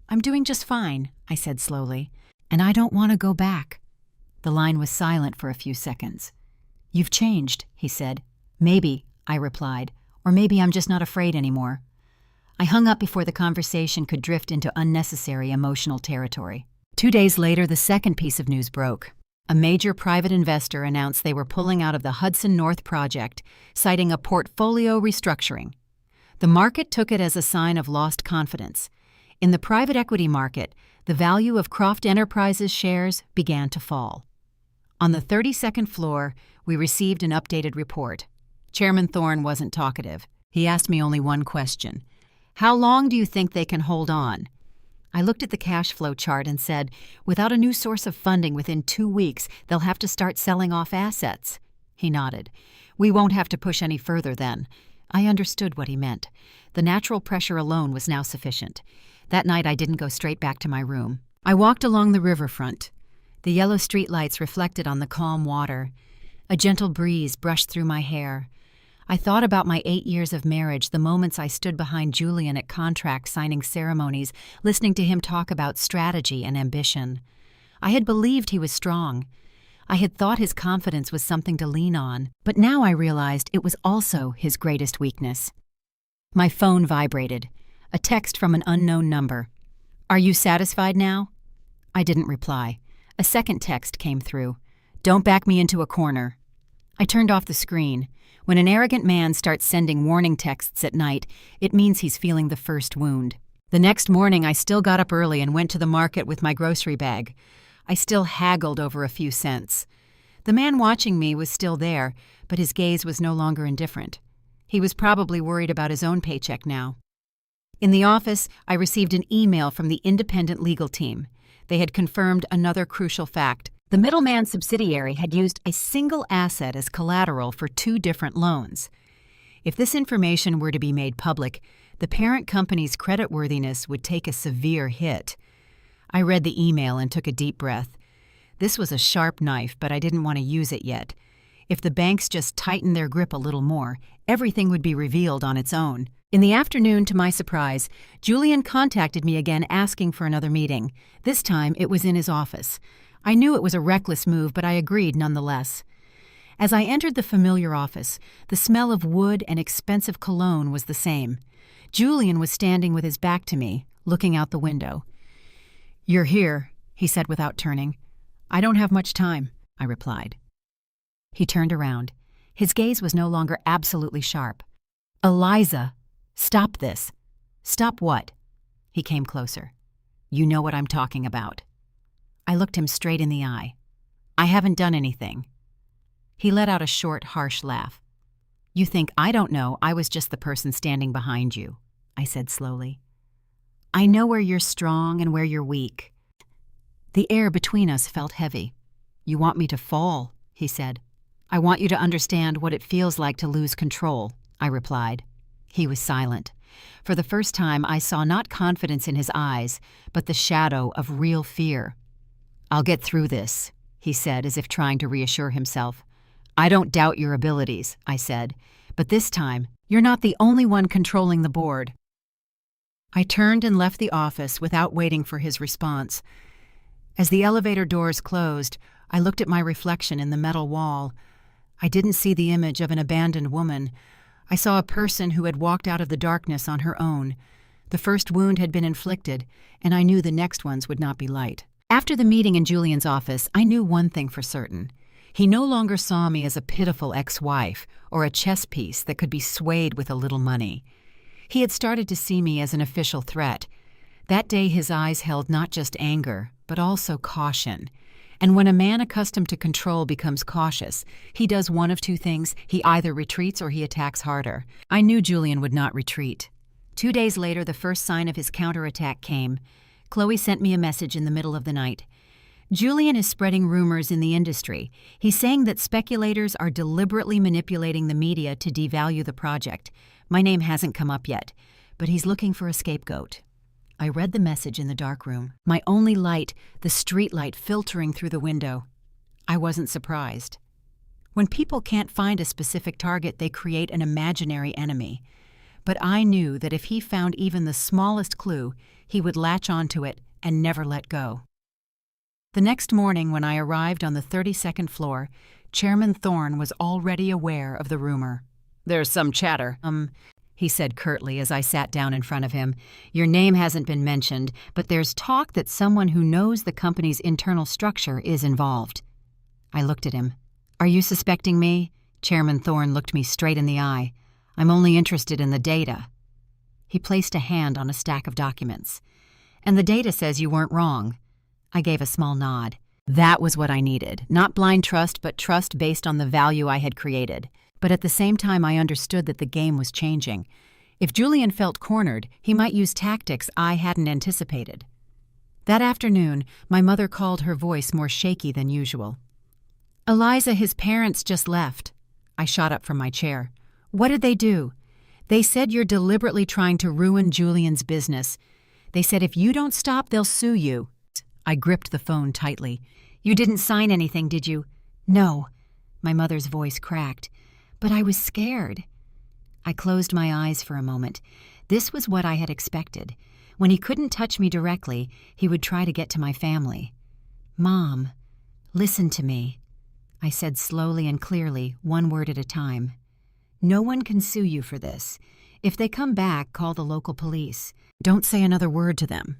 "I'm doing just fine," I said slowly, "and I don't want to go back." The line was silent for a few seconds. "You've changed," he said. "Maybe," I replied, "or maybe I'm just not afraid anymore." I hung up before the conversation could drift into unnecessary emotional territory. 2 days later, the second piece of news broke. A major private investor announced they were pulling out of the Hudson North project, citing a portfolio restructuring. The market took it as a sign of lost confidence. In the private equity market, the value of Croft Enterprises shares began to fall. On the 32nd floor, we received an updated report. Chairman Thorne wasn't talkative. He asked me only one question. How long do you think they can hold on? I looked at the cash flow chart and said, without a new source of funding within 2 weeks, they'll have to start selling off assets. He nodded. We won't have to push any further then. I understood what he meant. The natural pressure alone was now sufficient. That night I didn't go straight back to my room. I walked along the riverfront. The yellow streetlights reflected on the calm water. A gentle breeze brushed through my hair. I thought about my 8 years of marriage, the moments I stood behind Julian at contract signing ceremonies, listening to him talk about strategy and ambition. I had believed he was strong. I had thought his confidence was something to lean on, but now I realized it was also his greatest weakness. My phone vibrated. A text from an unknown number. Are you satisfied now? I didn't reply. A second text came through. Don't back me into a corner. I turned off the screen. When an arrogant man starts sending warning texts at night, it means he's feeling the first wound. The next morning, I still got up early and went to the market with my grocery bag. I still haggled over a few cents. The man watching me was still there, but his gaze was no longer indifferent. He was probably worried about his own paycheck now. In the office, I received an email from the independent legal team. They had confirmed another crucial fact. The middleman subsidiary had used a single asset as collateral for 2 different loans. If this information were to be made public, the parent company's creditworthiness would take a severe hit. I read the email and took a deep breath. This was a sharp knife, but I didn't want to use it yet. If the banks just tightened their grip a little more, everything would be revealed on its own. In the afternoon, to my surprise, Julian contacted me again asking for another meeting. This time, it was in his office. I knew it was a reckless move, but I agreed nonetheless. As I entered the familiar office, the smell of wood and expensive cologne was the same. Julian was standing with his back to me, looking out the window. You're here, he said without turning. I don't have much time, I replied. He turned around. His gaze was no longer absolutely sharp. Eliza, stop this. Stop what? He came closer. You know what I'm talking about. I looked him straight in the eye. I haven't done anything. He let out a short, harsh laugh. You think I don't know I was just the person standing behind you, I said slowly. I know where you're strong and where you're weak. The air between us felt heavy. You want me to fall, he said. I want you to understand what it feels like to lose control, I replied. He was silent. For the first time, I saw not confidence in his eyes, but the shadow of real fear. I'll get through this, he said, as if trying to reassure himself. I don't doubt your abilities, I said, but this time, you're not the only one controlling the board. I turned and left the office without waiting for his response. As the elevator doors closed, I looked at my reflection in the metal wall. I didn't see the image of an abandoned woman. I saw a person who had walked out of the darkness on her own. The first wound had been inflicted, and I knew the next ones would not be light. After the meeting in Julian's office, I knew one thing for certain. He no longer saw me as a pitiful ex-wife or a chess piece that could be swayed with a little money. He had started to see me as an official threat. That day his eyes held not just anger, but also caution. And when a man accustomed to control becomes cautious, he does one of 2 things. He either retreats or he attacks harder. I knew Julian would not retreat. 2 days later, the first sign of his counterattack came. Chloe sent me a message in the middle of the night. Julian is spreading rumors in the industry. He's saying that speculators are deliberately manipulating the media to devalue the project. My name hasn't come up yet, but he's looking for a scapegoat. I read the message in the dark room, my only light, the street light filtering through the window. I wasn't surprised. When people can't find a specific target, they create an imaginary enemy. But I knew that if he found even the smallest clue, he would latch onto it and never let go. The next morning, when I arrived on the 32nd floor, Chairman Thorne was already aware of the rumor. There's some chatter, he said curtly as I sat down in front of him. Your name hasn't been mentioned, but there's talk that someone who knows the company's internal structure is involved. I looked at him. Are you suspecting me? Chairman Thorne looked me straight in the eye. I'm only interested in the data. He placed a hand on a stack of documents. And the data says you weren't wrong. I gave a small nod. That was what I needed. Not blind trust, but trust based on the value I had created. but at the same time I understood that the game was changing. If Julian felt cornered, he might use tactics I hadn't anticipated. That afternoon, my mother called, her voice more shaky than usual. "Eliza, his parents just left." I shot up from my chair. "What did they do?" "They said you're deliberately trying to ruin Julian's business. They said if you don't stop, they'll sue you." I gripped the phone tightly. "You didn't sign anything, did you?" "No." My mother's voice cracked. "But I was scared." I closed my eyes for a moment. This was what I had expected. When he couldn't touch me directly, he would try to get to my family. "Mom, listen to me," I said slowly and clearly, one word at a time. "No one can sue you for this. If they come back, call the local police. Don't say another word to them."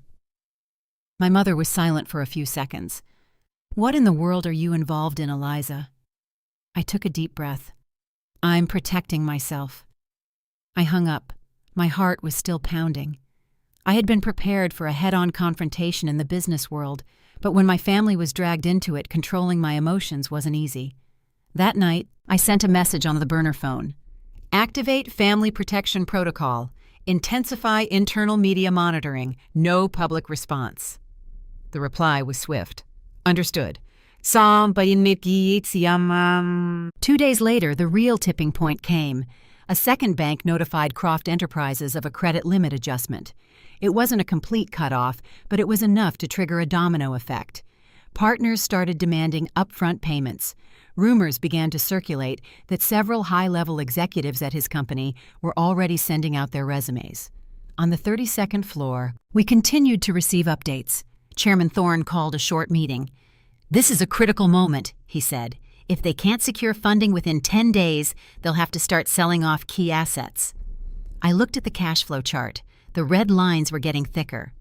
My mother was silent for a few seconds. "What in the world are you involved in, Eliza?" I took a deep breath. "I'm protecting myself." I hung up. My heart was still pounding. I had been prepared for a head-on confrontation in the business world, but when my family was dragged into it, controlling my emotions wasn't easy. That night, I sent a message on the burner phone. "Activate Family Protection Protocol. Intensify internal media monitoring. No public response." The reply was swift. "Understood. 2 days later, the real tipping point came. A second bank notified Croft Enterprises of a credit limit adjustment. It wasn't a complete cutoff, but it was enough to trigger a domino effect. Partners started demanding upfront payments. Rumors began to circulate that several high-level executives at his company were already sending out their resumes. On the 32nd floor, we continued to receive updates. Chairman Thorne called a short meeting. "This is a critical moment," he said. "If they can't secure funding within 10 days, they'll have to start selling off key assets." I looked at the cash flow chart. The red lines were getting thicker.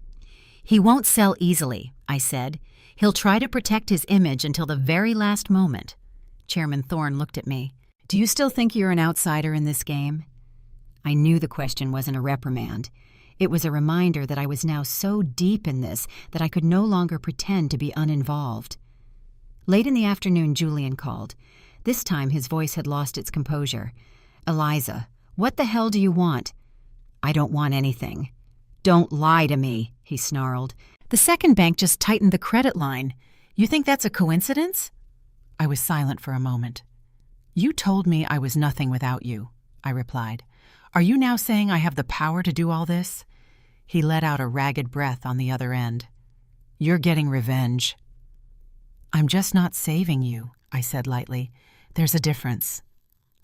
"He won't sell easily," I said. "He'll try to protect his image until the very last moment." Chairman Thorne looked at me. "Do you still think you're an outsider in this game?" I knew the question wasn't a reprimand. It was a reminder that I was now so deep in this that I could no longer pretend to be uninvolved. Late in the afternoon, Julian called. This time his voice had lost its composure. "Eliza, what the hell do you want?" "I don't want anything." "Don't lie to me," he snarled. "The second bank just tightened the credit line. You think that's a coincidence?" I was silent for a moment. "You told me I was nothing without you," I replied. "Are you now saying I have the power to do all this?" He let out a ragged breath on the other end. "You're getting revenge." "I'm just not saving you," I said lightly. "There's a difference."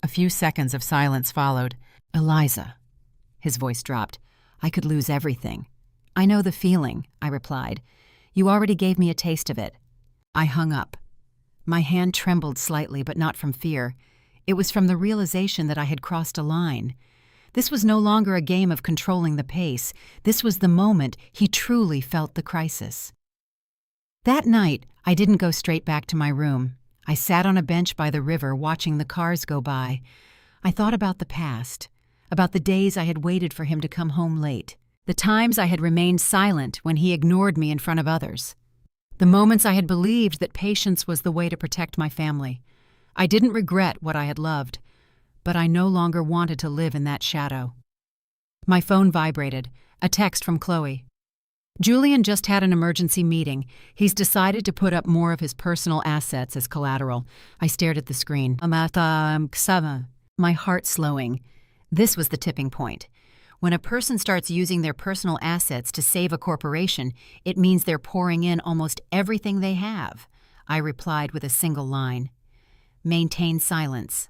A few seconds of silence followed. "Eliza." His voice dropped. "I could lose everything." "I know the feeling," I replied. "You already gave me a taste of it." I hung up. My hand trembled slightly, but not from fear. It was from the realization that I had crossed a line. This was no longer a game of controlling the pace. This was the moment he truly felt the crisis. That night, I didn't go straight back to my room. I sat on a bench by the river watching the cars go by. I thought about the past, about the days I had waited for him to come home late, the times I had remained silent when he ignored me in front of others, the moments I had believed that patience was the way to protect my family. I didn't regret what I had loved, but I no longer wanted to live in that shadow. My phone vibrated, a text from Chloe. "Julian just had an emergency meeting. He's decided to put up more of his personal assets as collateral." I stared at the screen. My heart slowing. This was the tipping point. When a person starts using their personal assets to save a corporation, it means they're pouring in almost everything they have. I replied with a single line. "Maintain silence."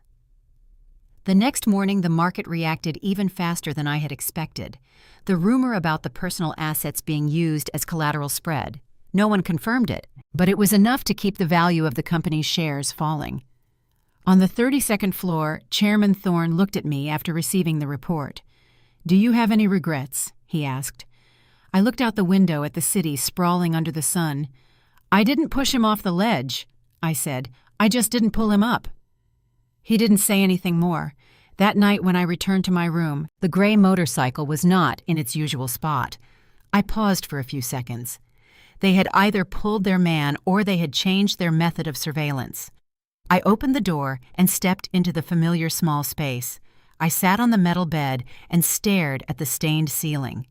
The next morning, the market reacted even faster than I had expected. The rumor about the personal assets being used as collateral spread. No one confirmed it, but it was enough to keep the value of the company's shares falling. On the 32nd floor, Chairman Thorne looked at me after receiving the report. "Do you have any regrets?" he asked. I looked out the window at the city sprawling under the sun. "I didn't push him off the ledge," I said. "I just didn't pull him up." He didn't say anything more. That night when I returned to my room, the gray motorcycle was not in its usual spot. I paused for a few seconds. They had either pulled their man or they had changed their method of surveillance. I opened the door and stepped into the familiar small space. I sat on the metal bed and stared at the stained ceiling.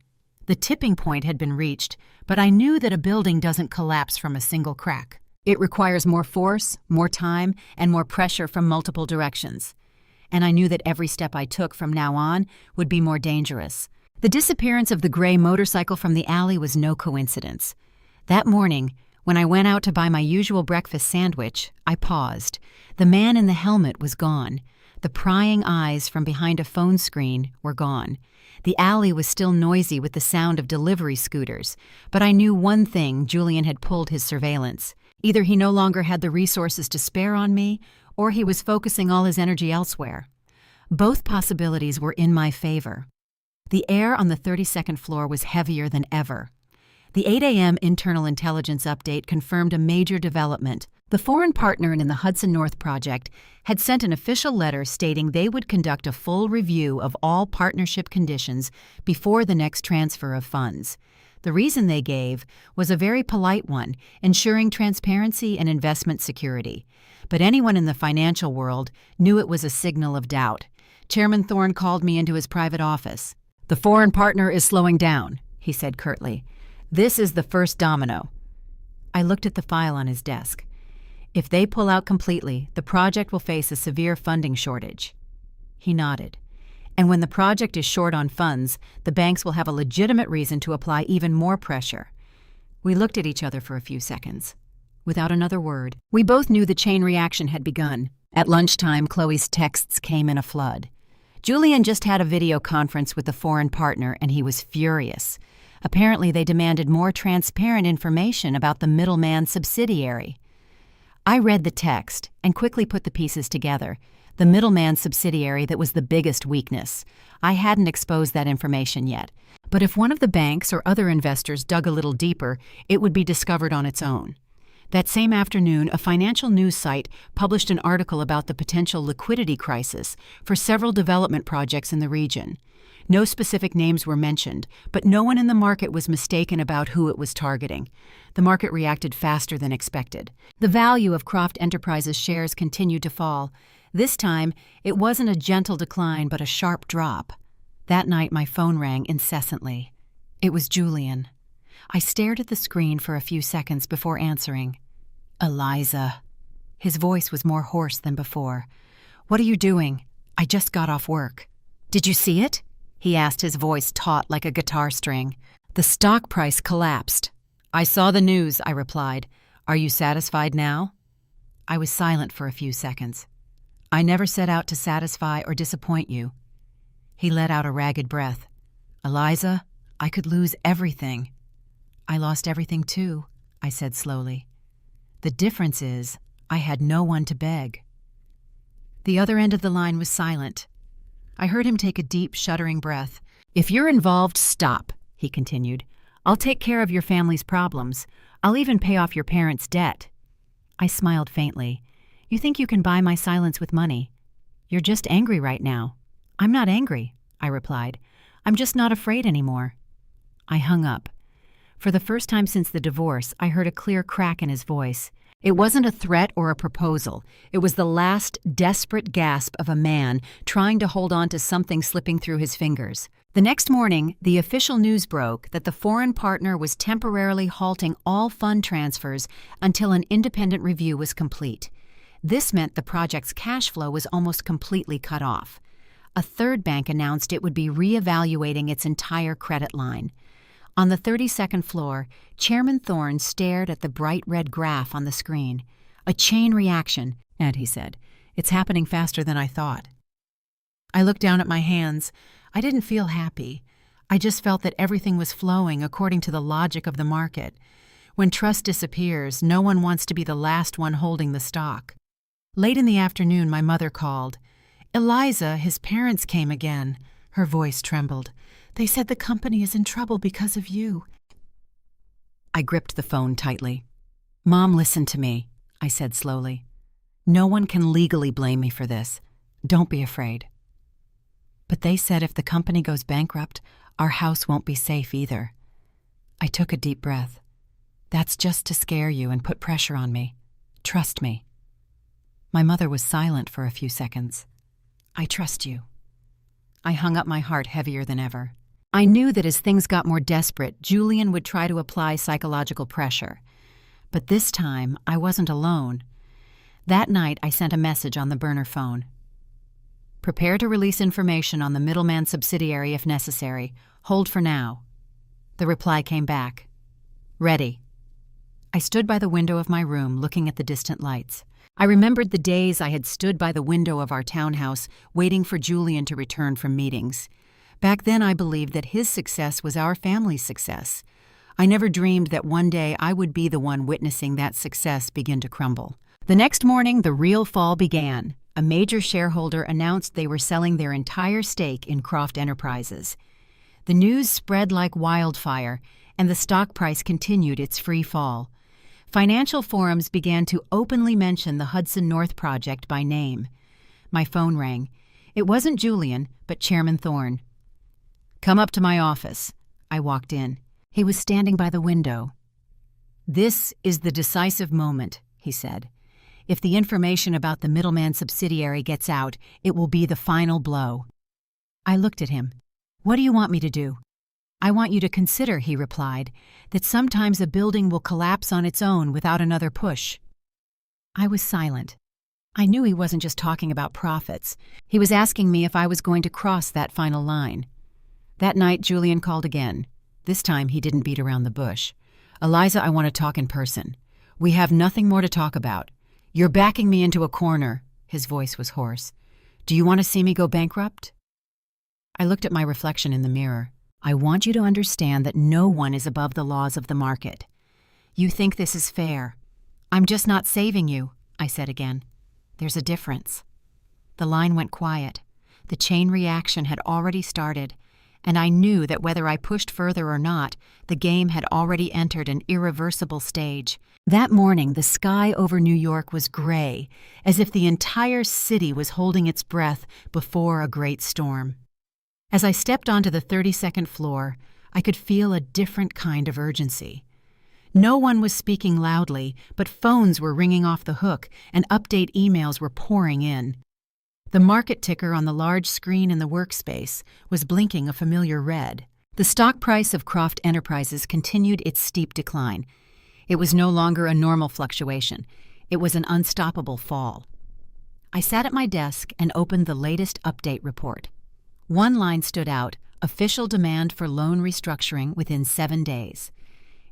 The tipping point had been reached, but I knew that a building doesn't collapse from a single crack. It requires more force, more time, and more pressure from multiple directions. And I knew that every step I took from now on would be more dangerous. The disappearance of the gray motorcycle from the alley was no coincidence. That morning, when I went out to buy my usual breakfast sandwich, I paused. The man in the helmet was gone. The prying eyes from behind a phone screen were gone. The alley was still noisy with the sound of delivery scooters, but I knew one thing: Julian had pulled his surveillance. Either he no longer had the resources to spare on me, or he was focusing all his energy elsewhere. Both possibilities were in my favor. The air on the 32nd floor was heavier than ever. The 8 a.m. internal intelligence update confirmed a major development. The foreign partner in the Hudson North project had sent an official letter stating they would conduct a full review of all partnership conditions before the next transfer of funds. The reason they gave was a very polite one, ensuring transparency and investment security. But anyone in the financial world knew it was a signal of doubt. Chairman Thorne called me into his private office. "The foreign partner is slowing down," he said curtly. "This is the first domino." I looked at the file on his desk. "If they pull out completely, the project will face a severe funding shortage." He nodded. "And when the project is short on funds, the banks will have a legitimate reason to apply even more pressure." We looked at each other for a few seconds. Without another word, we both knew the chain reaction had begun. At lunchtime, Chloe's texts came in a flood. Julian just had a video conference with the foreign partner, and he was furious. Apparently, they demanded more transparent information about the middleman subsidiary. I read the text and quickly put the pieces together. The middleman subsidiary that was the biggest weakness. I hadn't exposed that information yet. But if one of the banks or other investors dug a little deeper, it would be discovered on its own. That same afternoon, a financial news site published an article about the potential liquidity crisis for several development projects in the region. No specific names were mentioned, but no one in the market was mistaken about who it was targeting. The market reacted faster than expected. The value of Croft Enterprises shares continued to fall. This time, it wasn't a gentle decline, but a sharp drop. That night, my phone rang incessantly. It was Julian. I stared at the screen for a few seconds before answering. "Eliza." His voice was more hoarse than before. "What are you doing?" "I just got off work." "Did you see it?" he asked, his voice taut like a guitar string. "The stock price collapsed." "I saw the news," I replied. "Are you satisfied now?" I was silent for a few seconds. "I never set out to satisfy or disappoint you." He let out a ragged breath. "Eliza, I could lose everything." "I lost everything too," I said slowly. "The difference is, I had no one to beg." The other end of the line was silent. I heard him take a deep, shuddering breath. "If you're involved, stop," he continued. "I'll take care of your family's problems. I'll even pay off your parents' debt." I smiled faintly. "You think you can buy my silence with money? You're just angry right now." "I'm not angry," I replied. "I'm just not afraid anymore." I hung up. For the first time since the divorce, I heard a clear crack in his voice. It wasn't a threat or a proposal. It was the last desperate gasp of a man trying to hold on to something slipping through his fingers. The next morning, the official news broke that the foreign partner was temporarily halting all fund transfers until an independent review was complete. This meant the project's cash flow was almost completely cut off. A third bank announced it would be reevaluating its entire credit line. On the 32nd floor, Chairman Thorne stared at the bright red graph on the screen. "A chain reaction," and he said, "It's happening faster than I thought." I looked down at my hands. I didn't feel happy. I just felt that everything was flowing according to the logic of the market. When trust disappears, no one wants to be the last one holding the stock. Late in the afternoon, my mother called. "Eliza, his parents came again." Her voice trembled. "They said the company is in trouble because of you." I gripped the phone tightly. "Mom, listen to me," I said slowly. "No one can legally blame me for this. Don't be afraid." "But they said if the company goes bankrupt, our house won't be safe either." I took a deep breath. "That's just to scare you and put pressure on me. Trust me." My mother was silent for a few seconds. "I trust you." I hung up, my heart heavier than ever. I knew that as things got more desperate, Julian would try to apply psychological pressure. But this time, I wasn't alone. That night, I sent a message on the burner phone. "Prepare to release information on the middleman subsidiary if necessary. Hold for now." The reply came back. "Ready." I stood by the window of my room, looking at the distant lights. I remembered the days I had stood by the window of our townhouse, waiting for Julian to return from meetings. Back then, I believed that his success was our family's success. I never dreamed that one day I would be the one witnessing that success begin to crumble. The next morning, the real fall began. A major shareholder announced they were selling their entire stake in Croft Enterprises. The news spread like wildfire, and the stock price continued its free fall. Financial forums began to openly mention the Hudson North Project by name. My phone rang. It wasn't Julian, but Chairman Thorne. "Come up to my office." I walked in. He was standing by the window. "This is the decisive moment," he said. "If the information about the middleman subsidiary gets out, it will be the final blow." I looked at him. "What do you want me to do?" "I want you to consider," he replied, "that sometimes a building will collapse on its own without another push." I was silent. I knew he wasn't just talking about profits. He was asking me if I was going to cross that final line. That night, Julian called again. This time, he didn't beat around the bush. "Eliza, I want to talk in person. We have nothing more to talk about. You're backing me into a corner." His voice was hoarse. "Do you want to see me go bankrupt?" I looked at my reflection in the mirror. "I want you to understand that no one is above the laws of the market. You think this is fair. I'm just not saving you," I said again. "There's a difference." The line went quiet. The chain reaction had already started, and I knew that whether I pushed further or not, the game had already entered an irreversible stage. That morning, the sky over New York was gray, as if the entire city was holding its breath before a great storm. As I stepped onto the 32nd floor, I could feel a different kind of urgency. No one was speaking loudly, but phones were ringing off the hook and update emails were pouring in. The market ticker on the large screen in the workspace was blinking a familiar red. The stock price of Croft Enterprises continued its steep decline. It was no longer a normal fluctuation. It was an unstoppable fall. I sat at my desk and opened the latest update report. One line stood out: official demand for loan restructuring within 7 days.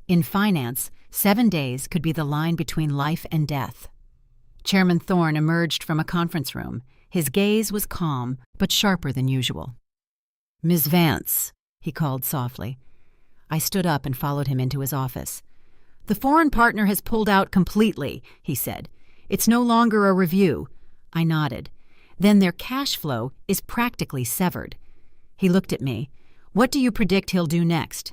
In finance, 7 days could be the line between life and death. Chairman Thorne emerged from a conference room. His gaze was calm, but sharper than usual. "Ms. Vance," he called softly. I stood up and followed him into his office. "The foreign partner has pulled out completely," he said. "It's no longer a review." I nodded. "Then their cash flow is practically severed." He looked at me. "What do you predict he'll do next?"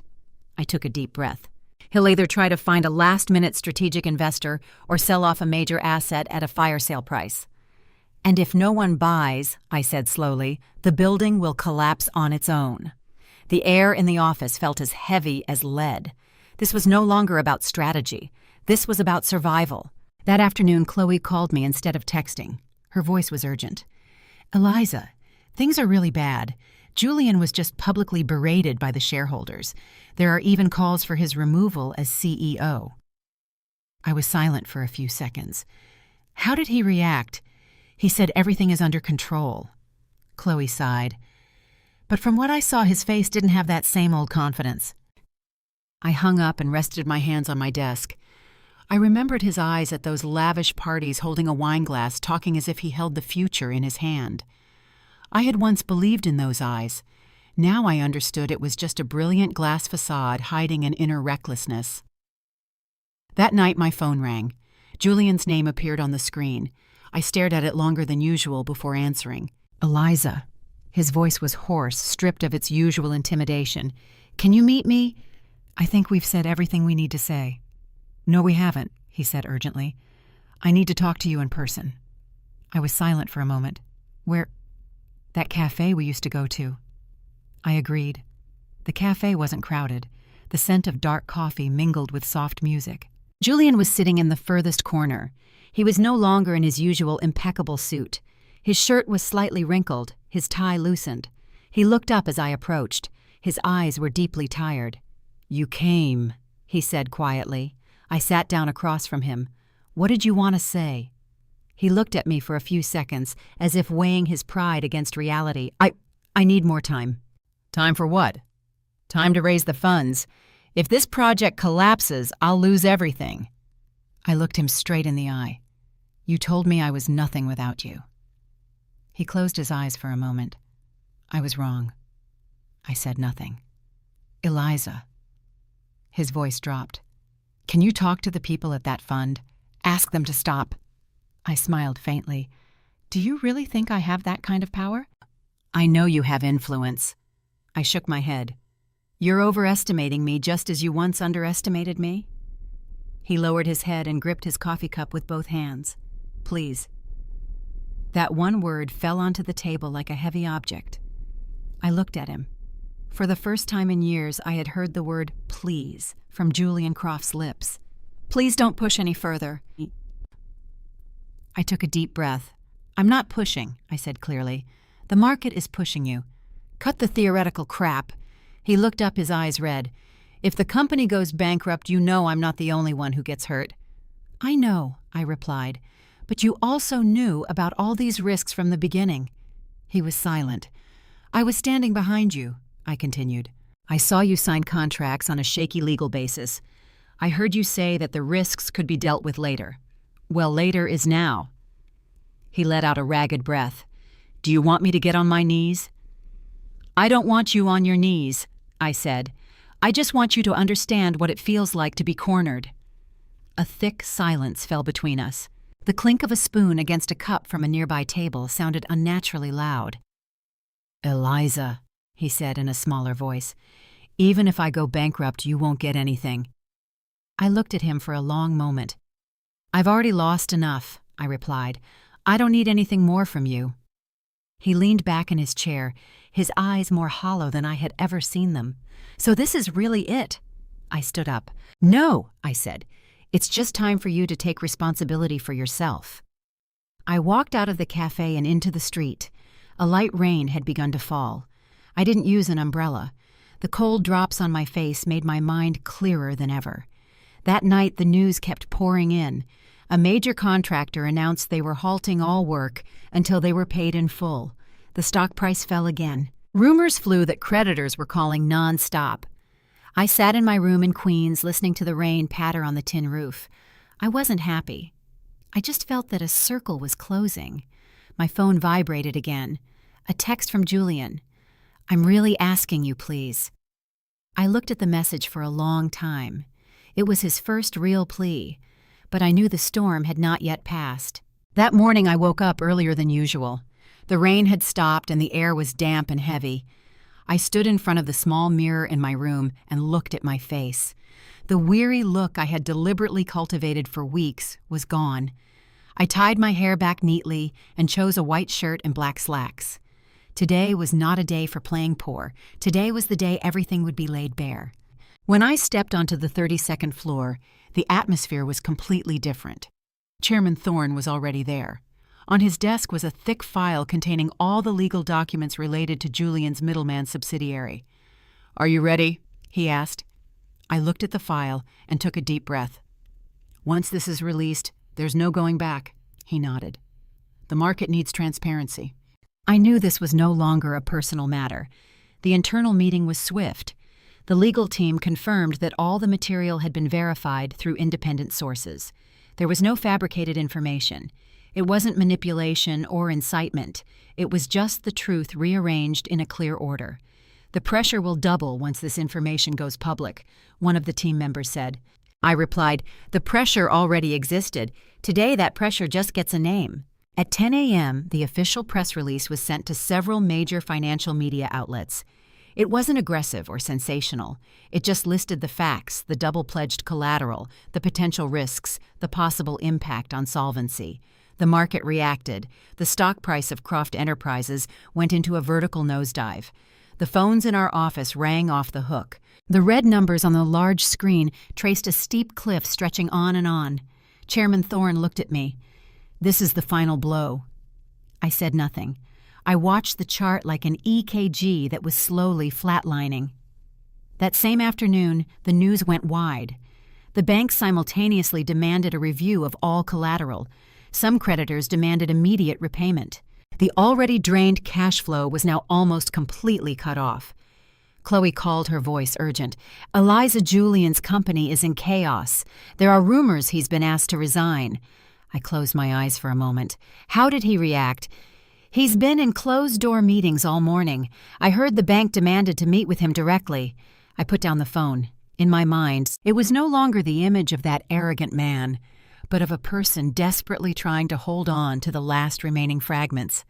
I took a deep breath. "He'll either try to find a last-minute strategic investor or sell off a major asset at a fire sale price. And if no one buys," I said slowly, "the building will collapse on its own." The air in the office felt as heavy as lead. This was no longer about strategy. This was about survival. That afternoon, Chloe called me instead of texting. Her voice was urgent. "Eliza, things are really bad. Julian was just publicly berated by the shareholders. There are even calls for his removal as CEO." I was silent for a few seconds. "How did he react?" "He said everything is under control." Chloe sighed. "But from what I saw, his face didn't have that same old confidence." I hung up and rested my hands on my desk. I remembered his eyes at those lavish parties, holding a wine glass, talking as if he held the future in his hand. I had once believed in those eyes. Now I understood it was just a brilliant glass facade hiding an inner recklessness. That night my phone rang. Julian's name appeared on the screen. I stared at it longer than usual before answering. "Eliza." His voice was hoarse, stripped of its usual intimidation. "Can you meet me?" "I think we've said everything we need to say." "No, we haven't," he said urgently. "I need to talk to you in person." I was silent for a moment. "Where?" "That cafe we used to go to." I agreed. The cafe wasn't crowded. The scent of dark coffee mingled with soft music. Julian was sitting in the furthest corner. He was no longer in his usual impeccable suit. His shirt was slightly wrinkled, his tie loosened. He looked up as I approached. His eyes were deeply tired. "You came," he said quietly. I sat down across from him. "What did you want to say?" He looked at me for a few seconds, as if weighing his pride against reality. I need more time." "Time for what?" "Time to raise the funds. If this project collapses, I'll lose everything." I looked him straight in the eye. "You told me I was nothing without you." He closed his eyes for a moment. "I was wrong." I said nothing. "Eliza." His voice dropped. "Can you talk to the people at that fund? Ask them to stop." I smiled faintly. "Do you really think I have that kind of power?" "I know you have influence." I shook my head. "You're overestimating me just as you once underestimated me." He lowered his head and gripped his coffee cup with both hands. "Please." That one word fell onto the table like a heavy object. I looked at him. For the first time in years, I had heard the word "please" from Julian Croft's lips. "Please don't push any further." I took a deep breath. "I'm not pushing," I said clearly. "The market is pushing you. Cut the theoretical crap." He looked up, his eyes red. "If the company goes bankrupt, you know I'm not the only one who gets hurt." "I know," I replied, "but you also knew about all these risks from the beginning." He was silent. "I was standing behind you," I continued. "I saw you sign contracts on a shaky legal basis. I heard you say that the risks could be dealt with later. Well, later is now." He let out a ragged breath. "Do you want me to get on my knees?" "I don't want you on your knees," I said. "I just want you to understand what it feels like to be cornered." A thick silence fell between us. The clink of a spoon against a cup from a nearby table sounded unnaturally loud. "Eliza," he said in a smaller voice, "even if I go bankrupt, you won't get anything." I looked at him for a long moment. "I've already lost enough," I replied. "I don't need anything more from you." He leaned back in his chair, his eyes more hollow than I had ever seen them. "So this is really it?" I stood up. "No," I said. "It's just time for you to take responsibility for yourself." I walked out of the cafe and into the street. A light rain had begun to fall. I didn't use an umbrella. The cold drops on my face made my mind clearer than ever. That night the news kept pouring in. A major contractor announced they were halting all work until they were paid in full. The stock price fell again. Rumors flew that creditors were calling non-stop. I sat in my room in Queens listening to the rain patter on the tin roof. I wasn't happy. I just felt that a circle was closing. My phone vibrated again. A text from Julian. "I'm really asking you, please." I looked at the message for a long time. It was his first real plea, but I knew the storm had not yet passed. That morning I woke up earlier than usual. The rain had stopped and the air was damp and heavy. I stood in front of the small mirror in my room and looked at my face. The weary look I had deliberately cultivated for weeks was gone. I tied my hair back neatly and chose a white shirt and black slacks. Today was not a day for playing poor. Today was the day everything would be laid bare. When I stepped onto the 32nd floor, the atmosphere was completely different. Chairman Thorne was already there. On his desk was a thick file containing all the legal documents related to Julian's middleman subsidiary. "Are you ready?" he asked. I looked at the file and took a deep breath. "Once this is released, there's no going back," he nodded. "The market needs transparency." I knew this was no longer a personal matter. The internal meeting was swift. The legal team confirmed that all the material had been verified through independent sources. There was no fabricated information. It wasn't manipulation or incitement. It was just the truth rearranged in a clear order. "The pressure will double once this information goes public," one of the team members said. I replied, "The pressure already existed. Today that pressure just gets a name." At 10 a.m., the official press release was sent to several major financial media outlets. It wasn't aggressive or sensational. It just listed the facts, the double-pledged collateral, the potential risks, the possible impact on solvency. The market reacted. The stock price of Croft Enterprises went into a vertical nosedive. The phones in our office rang off the hook. The red numbers on the large screen traced a steep cliff stretching on and on. Chairman Thorne looked at me. "This is the final blow." I said nothing. I watched the chart like an EKG that was slowly flatlining. That same afternoon, the news went wide. The bank simultaneously demanded a review of all collateral. Some creditors demanded immediate repayment. The already drained cash flow was now almost completely cut off. Chloe called, her voice urgent. "Eliza Julian's company is in chaos. There are rumors he's been asked to resign." I closed my eyes for a moment. How did he react? "He's been in closed-door meetings all morning. I heard the bank demanded to meet with him directly." I put down the phone. In my mind, it was no longer the image of that arrogant man, but of a person desperately trying to hold on to the last remaining fragments.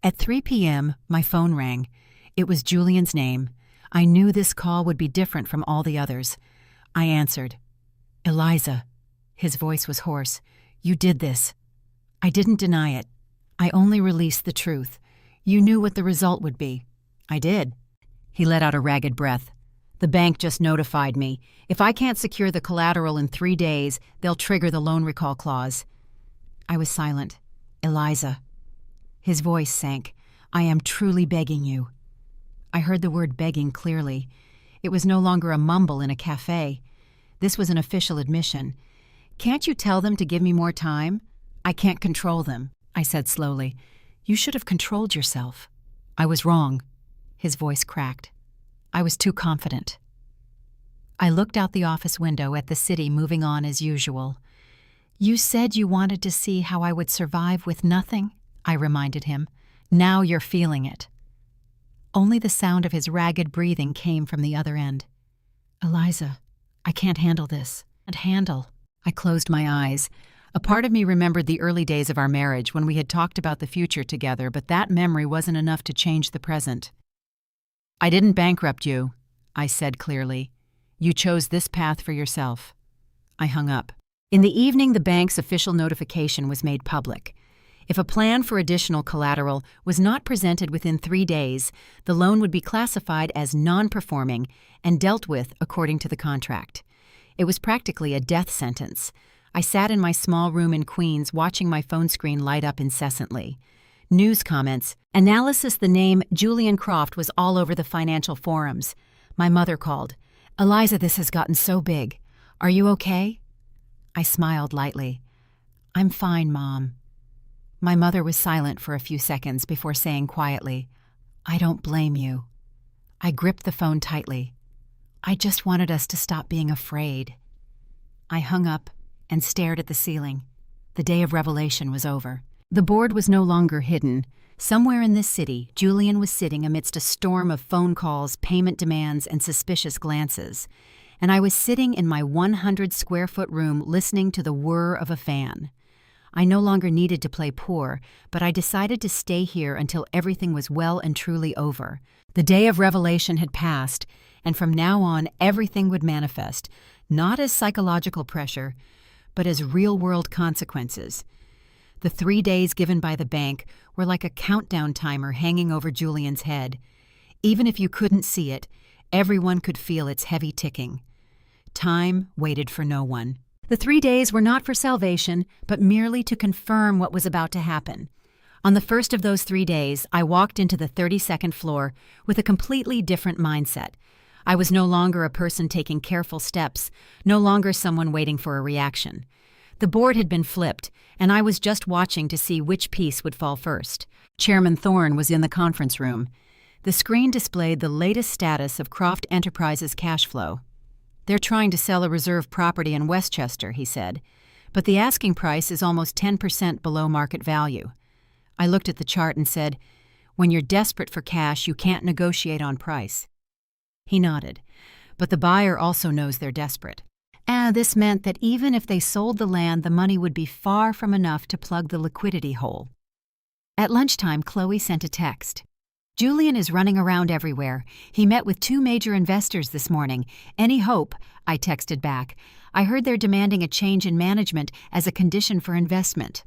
At 3 p.m., my phone rang. It was Julian's name. I knew this call would be different from all the others. I answered. "Eliza." His voice was hoarse. "You did this." I didn't deny it. I only released the truth. "You knew what the result would be." "I did." He let out a ragged breath. "The bank just notified me. If I can't secure the collateral in 3 days, they'll trigger the loan recall clause." I was silent. "Eliza." His voice sank. "I am truly begging you." I heard the word begging clearly. It was no longer a mumble in a cafe. This was an official admission. "Can't you tell them to give me more time?" "I can't control them," I said slowly. "You should have controlled yourself." "I was wrong." His voice cracked. "I was too confident." I looked out the office window at the city moving on as usual. "You said you wanted to see how I would survive with nothing," I reminded him. "Now you're feeling it." Only the sound of his ragged breathing came from the other end. "Eliza, I can't handle this." I closed my eyes. A part of me remembered the early days of our marriage when we had talked about the future together, but that memory wasn't enough to change the present. "I didn't bankrupt you," I said clearly. "You chose this path for yourself." I hung up. In the evening, the bank's official notification was made public. If a plan for additional collateral was not presented within 3 days, the loan would be classified as non-performing and dealt with according to the contract. It was practically a death sentence. I sat in my small room in Queens watching my phone screen light up incessantly. News comments, analysis. The name Julian Croft was all over the financial forums. My mother called. "Eliza, this has gotten so big. Are you okay?" I smiled lightly. "I'm fine, Mom." My mother was silent for a few seconds before saying quietly, "I don't blame you." I gripped the phone tightly. I just wanted us to stop being afraid. I hung up and stared at the ceiling. The day of revelation was over. The board was no longer hidden. Somewhere in this city, Julian was sitting amidst a storm of phone calls, payment demands, and suspicious glances. And I was sitting in my 100-square-foot room listening to the whir of a fan. I no longer needed to play poor, but I decided to stay here until everything was well and truly over. The day of revelation had passed, and from now on everything would manifest, not as psychological pressure, but as real-world consequences. The 3 days given by the bank were like a countdown timer hanging over Julian's head. Even if you couldn't see it, everyone could feel its heavy ticking. Time waited for no one. The 3 days were not for salvation, but merely to confirm what was about to happen. On the first of those 3 days, I walked into the 32nd floor with a completely different mindset. I was no longer a person taking careful steps, no longer someone waiting for a reaction. The board had been flipped, and I was just watching to see which piece would fall first. Chairman Thorne was in the conference room. The screen displayed the latest status of Croft Enterprises' cash flow. "They're trying to sell a reserve property in Westchester," he said, "but the asking price is almost 10% below market value." I looked at the chart and said, "When you're desperate for cash, you can't negotiate on price." He nodded. "But the buyer also knows they're desperate." This meant that even if they sold the land, the money would be far from enough to plug the liquidity hole. At lunchtime, Chloe sent a text. "Julian is running around everywhere. He met with 2 major investors this morning. Any hope?" I texted back. "I heard they're demanding a change in management as a condition for investment."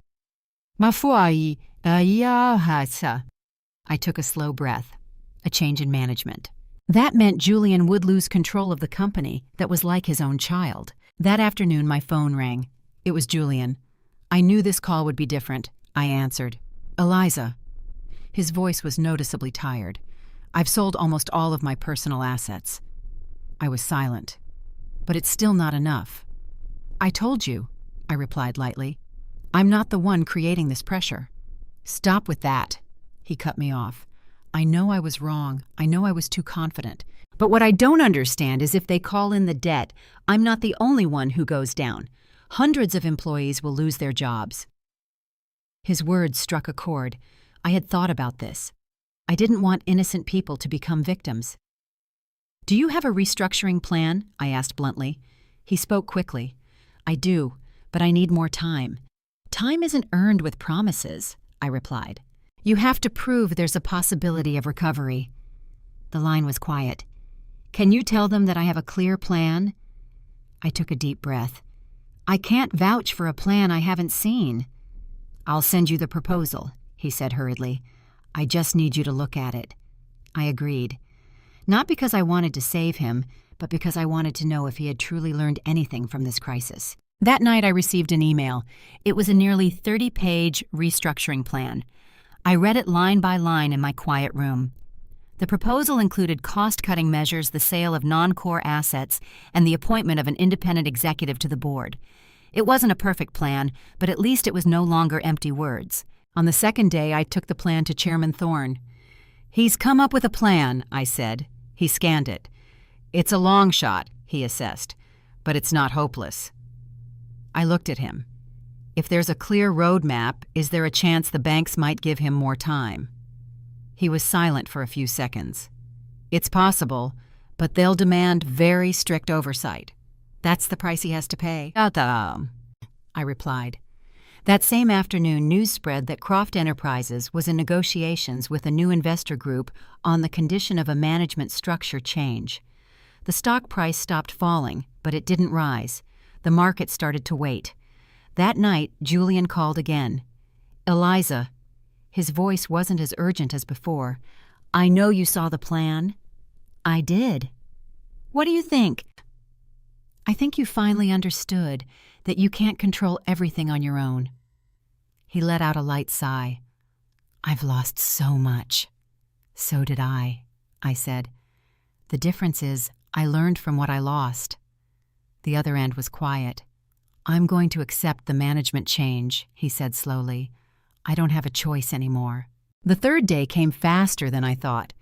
"Ma foi, I took a slow breath. A change in management. That meant Julian would lose control of the company that was like his own child. That afternoon, my phone rang. It was Julian. I knew this call would be different, I answered. Eliza. His voice was noticeably tired. I've sold almost all of my personal assets. I was silent. But it's still not enough. I told you, I replied lightly. I'm not the one creating this pressure. Stop with that, he cut me off. I know I was wrong. I know I was too confident. But what I don't understand is if they call in the debt, I'm not the only one who goes down. Hundreds of employees will lose their jobs. His words struck a chord. I had thought about this. I didn't want innocent people to become victims. Do you have a restructuring plan? I asked bluntly. He spoke quickly. I do, but I need more time. Time isn't earned with promises, I replied. You have to prove there's a possibility of recovery. The line was quiet. Can you tell them that I have a clear plan? I took a deep breath. I can't vouch for a plan I haven't seen. I'll send you the proposal, he said hurriedly. I just need you to look at it. I agreed. Not because I wanted to save him, but because I wanted to know if he had truly learned anything from this crisis. That night I received an email. It was a nearly 30-page restructuring plan. I read it line by line in my quiet room. The proposal included cost-cutting measures, the sale of non-core assets, and the appointment of an independent executive to the board. It wasn't a perfect plan, but at least it was no longer empty words. On the second day, I took the plan to Chairman Thorne. He's come up with a plan, I said. He scanned it. It's a long shot, he assessed, but it's not hopeless. I looked at him. If there's a clear roadmap, is there a chance the banks might give him more time? He was silent for a few seconds. It's possible, but they'll demand very strict oversight. That's the price he has to pay. I replied. That same afternoon, news spread that Croft Enterprises was in negotiations with a new investor group on the condition of a management structure change. The stock price stopped falling, but it didn't rise. The market started to wait. That night, Julian called again. Eliza. His voice wasn't as urgent as before. I know you saw the plan. I did. What do you think? I think you finally understood that you can't control everything on your own. He let out a light sigh. I've lost so much. So did I said. The difference is I learned from what I lost. The other end was quiet. I'm going to accept the management change, he said slowly. I don't have a choice anymore. The third day came faster than I thought.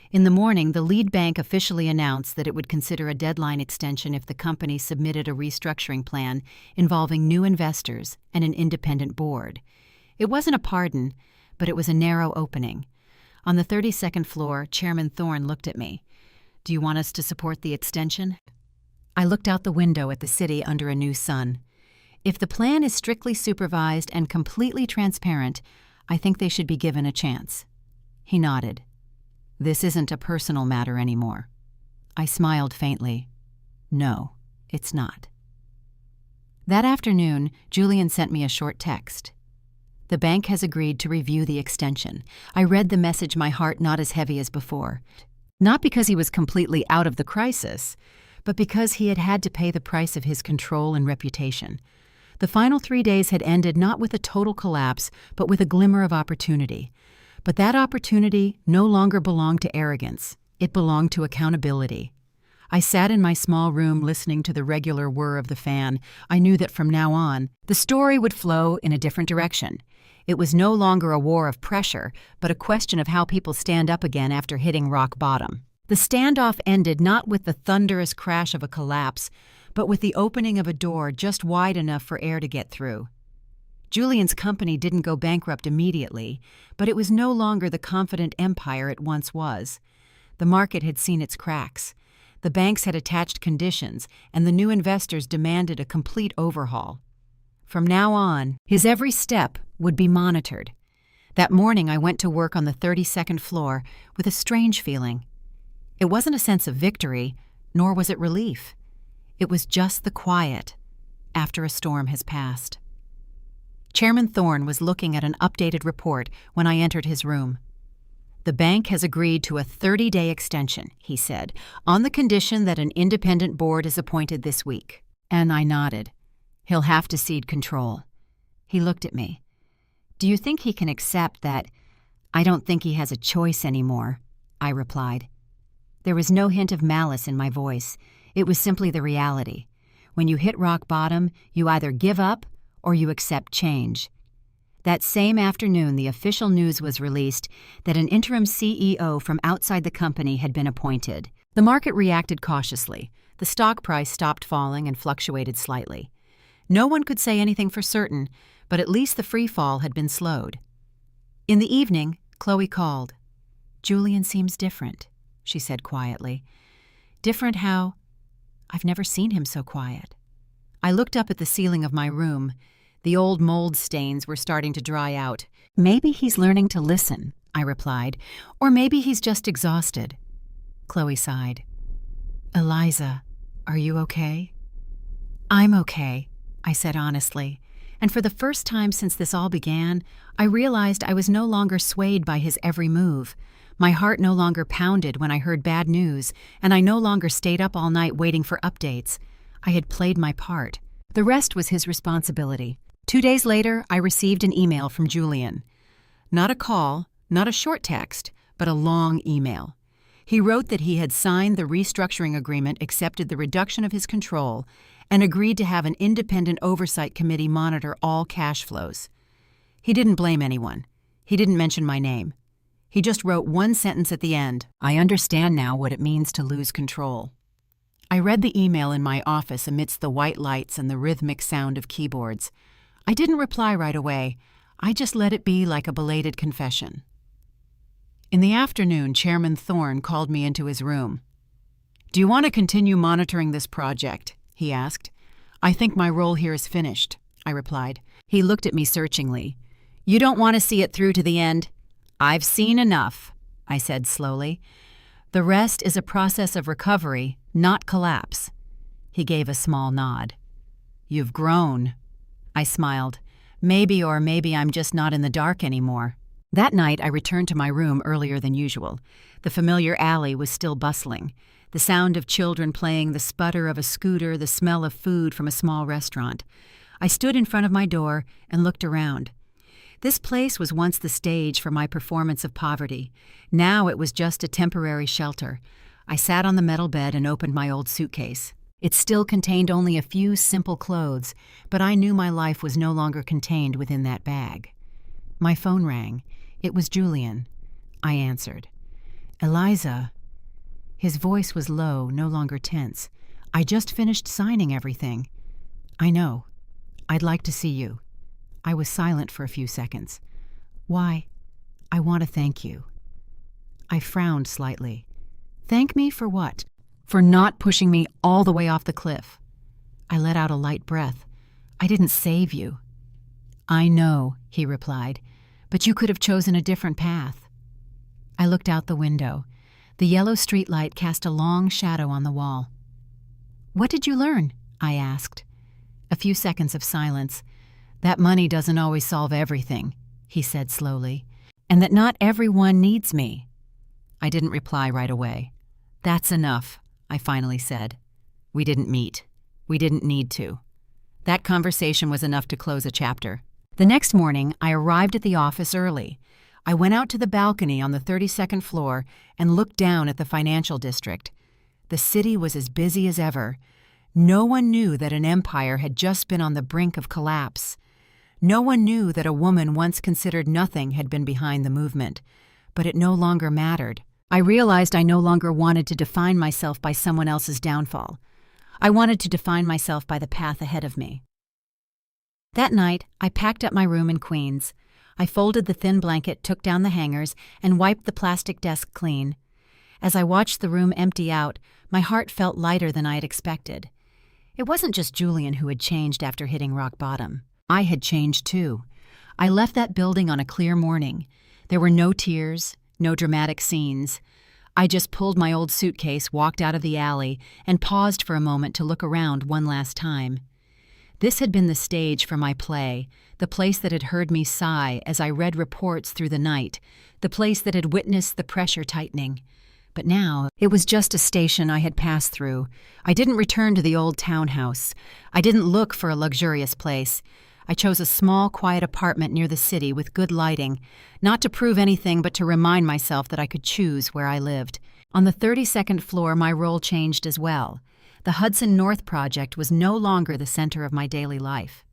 In the morning, the lead bank officially announced that it would consider a deadline extension if the company submitted a restructuring plan involving new investors and an independent board. It wasn't a pardon, but it was a narrow opening. On the 32nd floor, Chairman Thorne looked at me. Do you want us to support the extension? I looked out the window at the city under a new sun. If the plan is strictly supervised and completely transparent, I think they should be given a chance. He nodded. This isn't a personal matter anymore. I smiled faintly. No, it's not. That afternoon, Julian sent me a short text. The bank has agreed to review the extension. I read the message, my heart not as heavy as before. Not because he was completely out of the crisis, but because he had had to pay the price of his control and reputation. The final 3 days had ended not with a total collapse, but with a glimmer of opportunity. But that opportunity no longer belonged to arrogance. It belonged to accountability. I sat in my small room listening to the regular whir of the fan. I knew that from now on, the story would flow in a different direction. It was no longer a war of pressure, but a question of how people stand up again after hitting rock bottom. The standoff ended not with the thunderous crash of a collapse, but with the opening of a door just wide enough for air to get through. Julian's company didn't go bankrupt immediately, but it was no longer the confident empire it once was. The market had seen its cracks. The banks had attached conditions, and the new investors demanded a complete overhaul. From now on, his every step would be monitored. That morning I went to work on the 32nd floor with a strange feeling. It wasn't a sense of victory, nor was it relief. It was just the quiet after a storm has passed. Chairman Thorne was looking at an updated report when I entered his room. The bank has agreed to a 30-day extension, he said, on the condition that an independent board is appointed this week. And I nodded. He'll have to cede control. He looked at me. Do you think he can accept that? I don't think he has a choice anymore, I replied. There was no hint of malice in my voice. It was simply the reality. When you hit rock bottom, you either give up or you accept change. That same afternoon, the official news was released that an interim CEO from outside the company had been appointed. The market reacted cautiously. The stock price stopped falling and fluctuated slightly. No one could say anything for certain, but at least the free fall had been slowed. In the evening, Chloe called. "Julian seems different," she said quietly. "Different how? I've never seen him so quiet." I looked up at the ceiling of my room. The old mold stains were starting to dry out. "Maybe he's learning to listen," I replied, "or maybe he's just exhausted." Chloe sighed. "Eliza, are you okay?" "I'm okay," I said honestly, and for the first time since this all began, I realized I was no longer swayed by his every move. My heart no longer pounded when I heard bad news, and I no longer stayed up all night waiting for updates. I had played my part. The rest was his responsibility. 2 days later, I received an email from Julian. Not a call, not a short text, but a long email. He wrote that he had signed the restructuring agreement, accepted the reduction of his control, and agreed to have an independent oversight committee monitor all cash flows. He didn't blame anyone. He didn't mention my name. He just wrote one sentence at the end: "I understand now what it means to lose control." I read the email in my office amidst the white lights and the rhythmic sound of keyboards. I didn't reply right away. I just let it be like a belated confession. In the afternoon, Chairman Thorne called me into his room. "Do you want to continue monitoring this project?" he asked. "I think my role here is finished," I replied. He looked at me searchingly. "You don't want to see it through to the end?" "I've seen enough," I said slowly. "The rest is a process of recovery, not collapse." He gave a small nod. "You've grown." I smiled. Maybe I'm just not in the dark anymore. That night, I returned to my room earlier than usual. The familiar alley was still bustling. The sound of children playing, the sputter of a scooter, the smell of food from a small restaurant. I stood in front of my door and looked around. This place was once the stage for my performance of poverty. Now it was just a temporary shelter. I sat on the metal bed and opened my old suitcase. It still contained only a few simple clothes, but I knew my life was no longer contained within that bag. My phone rang. It was Julian. I answered. "Eliza." His voice was low, no longer tense. "I just finished signing everything." "I know. I'd like to see you." I was silent for a few seconds. "Why?" "I want to thank you." I frowned slightly. "Thank me for what?" "For not pushing me all the way off the cliff." I let out a light breath. "I didn't save you." "I know," he replied, "but you could have chosen a different path." I looked out the window. The yellow streetlight cast a long shadow on the wall. "What did you learn?" I asked. A few seconds of silence. "That money doesn't always solve everything," he said slowly, "and that not everyone needs me." I didn't reply right away. "That's enough," I finally said. We didn't meet. We didn't need to. That conversation was enough to close a chapter. The next morning, I arrived at the office early. I went out to the balcony on the 32nd floor and looked down at the financial district. The city was as busy as ever. No one knew that an empire had just been on the brink of collapse. No one knew that a woman once considered nothing had been behind the movement. But it no longer mattered. I realized I no longer wanted to define myself by someone else's downfall. I wanted to define myself by the path ahead of me. That night, I packed up my room in Queens. I folded the thin blanket, took down the hangers, and wiped the plastic desk clean. As I watched the room empty out, my heart felt lighter than I had expected. It wasn't just Julian who had changed after hitting rock bottom. I had changed too. I left that building on a clear morning. There were no tears, no dramatic scenes. I just pulled my old suitcase, walked out of the alley, and paused for a moment to look around one last time. This had been the stage for my play, the place that had heard me sigh as I read reports through the night, the place that had witnessed the pressure tightening. But now, it was just a station I had passed through. I didn't return to the old townhouse. I didn't look for a luxurious place. I chose a small, quiet apartment near the city with good lighting, not to prove anything but to remind myself that I could choose where I lived. On the 32nd floor, my role changed as well. The Hudson North Project was no longer the center of my daily life.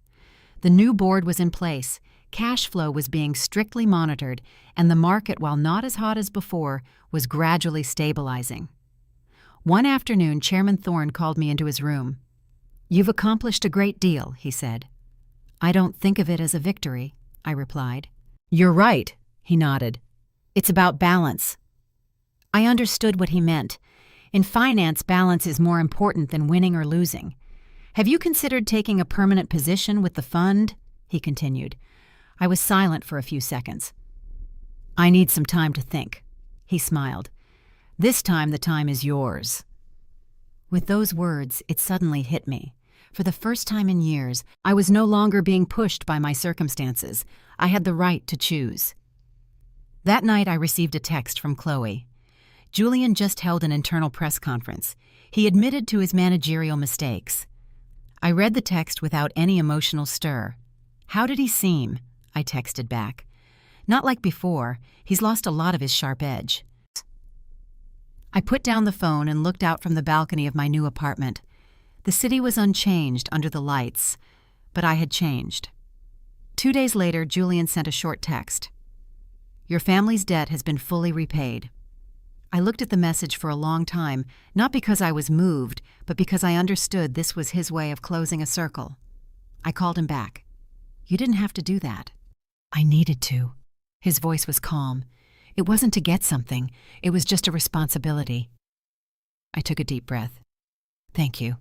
The new board was in place, cash flow was being strictly monitored, and the market, while not as hot as before, was gradually stabilizing. One afternoon, Chairman Thorne called me into his room. "You've accomplished a great deal," he said. "I don't think of it as a victory," I replied. "You're right," he nodded. "It's about balance." I understood what he meant. In finance, balance is more important than winning or losing. "Have you considered taking a permanent position with the fund?" he continued. I was silent for a few seconds. "I need some time to think," he smiled. "This time the time is yours." With those words, it suddenly hit me. For the first time in years, I was no longer being pushed by my circumstances. I had the right to choose. That night I received a text from Chloe. Julian just held an internal press conference. He admitted to his managerial mistakes. I read the text without any emotional stir. "How did he seem?" I texted back. "Not like before. He's lost a lot of his sharp edge." I put down the phone and looked out from the balcony of my new apartment. The city was unchanged under the lights, but I had changed. 2 days later, Julian sent a short text. "Your family's debt has been fully repaid." I looked at the message for a long time, not because I was moved, but because I understood this was his way of closing a circle. I called him back. "You didn't have to do that." "I needed to." His voice was calm. It wasn't to get something, it was just a responsibility. I took a deep breath. "Thank you."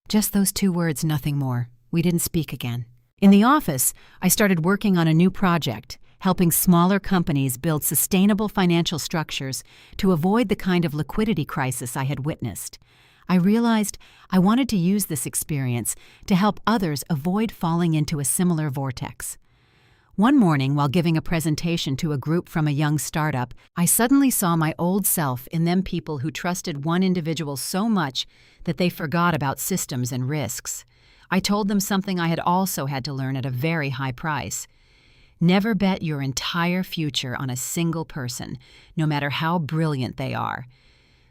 Just those 2 words, nothing more. We didn't speak again. In the office, I started working on a new project, helping smaller companies build sustainable financial structures to avoid the kind of liquidity crisis I had witnessed. I realized I wanted to use this experience to help others avoid falling into a similar vortex. One morning, while giving a presentation to a group from a young startup, I suddenly saw my old self in them people who trusted one individual so much that they forgot about systems and risks. I told them something I had also had to learn at a very high price. Never bet your entire future on a single person, no matter how brilliant they are.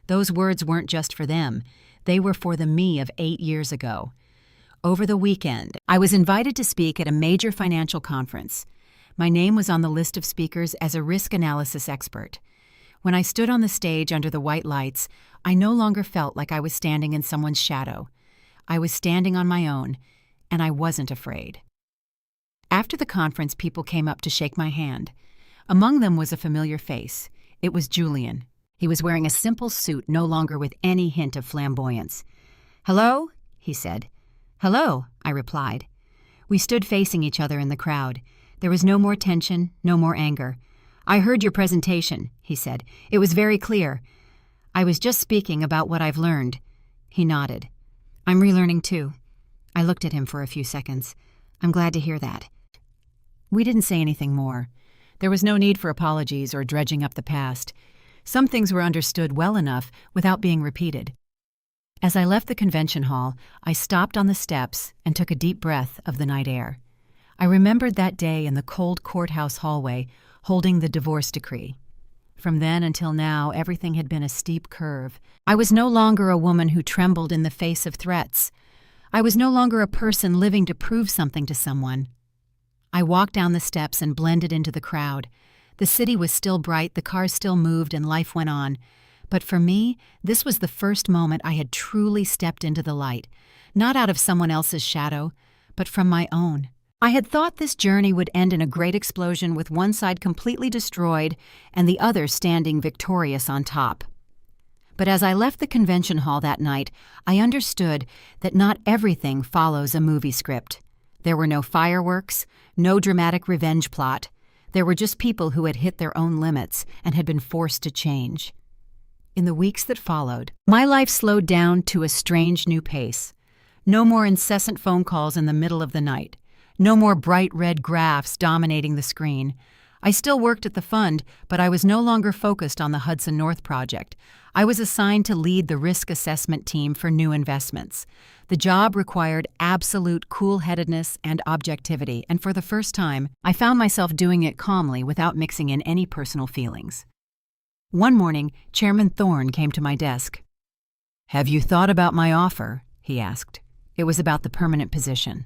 Those words weren't just for them. They were for the me of 8 years ago. Over the weekend, I was invited to speak at a major financial conference. My name was on the list of speakers as a risk analysis expert. When I stood on the stage under the white lights, I no longer felt like I was standing in someone's shadow. I was standing on my own, and I wasn't afraid. After the conference, people came up to shake my hand. Among them was a familiar face. It was Julian. He was wearing a simple suit, no longer with any hint of flamboyance. "Hello?" he said. "Hello," I replied. We stood facing each other in the crowd. There was no more tension, no more anger. "I heard your presentation," he said. "It was very clear." "I was just speaking about what I've learned." He nodded. "I'm relearning too." I looked at him for a few seconds. "I'm glad to hear that." We didn't say anything more. There was no need for apologies or dredging up the past. Some things were understood well enough without being repeated. As I left the convention hall, I stopped on the steps and took a deep breath of the night air. I remembered that day in the cold courthouse hallway, holding the divorce decree. From then until now, everything had been a steep curve. I was no longer a woman who trembled in the face of threats. I was no longer a person living to prove something to someone. I walked down the steps and blended into the crowd. The city was still bright, the cars still moved, and life went on. But for me, this was the first moment I had truly stepped into the light, not out of someone else's shadow, but from my own. I had thought this journey would end in a great explosion with one side completely destroyed and the other standing victorious on top. But as I left the convention hall that night, I understood that not everything follows a movie script. There were no fireworks, no dramatic revenge plot. There were just people who had hit their own limits and had been forced to change. In the weeks that followed, my life slowed down to a strange new pace. No more incessant phone calls in the middle of the night. No more bright red graphs dominating the screen. I still worked at the fund, but I was no longer focused on the Hudson North project. I was assigned to lead the risk assessment team for new investments. The job required absolute cool-headedness and objectivity, and for the first time, I found myself doing it calmly without mixing in any personal feelings. One morning, Chairman Thorne came to my desk. "Have you thought about my offer?" he asked. It was about the permanent position.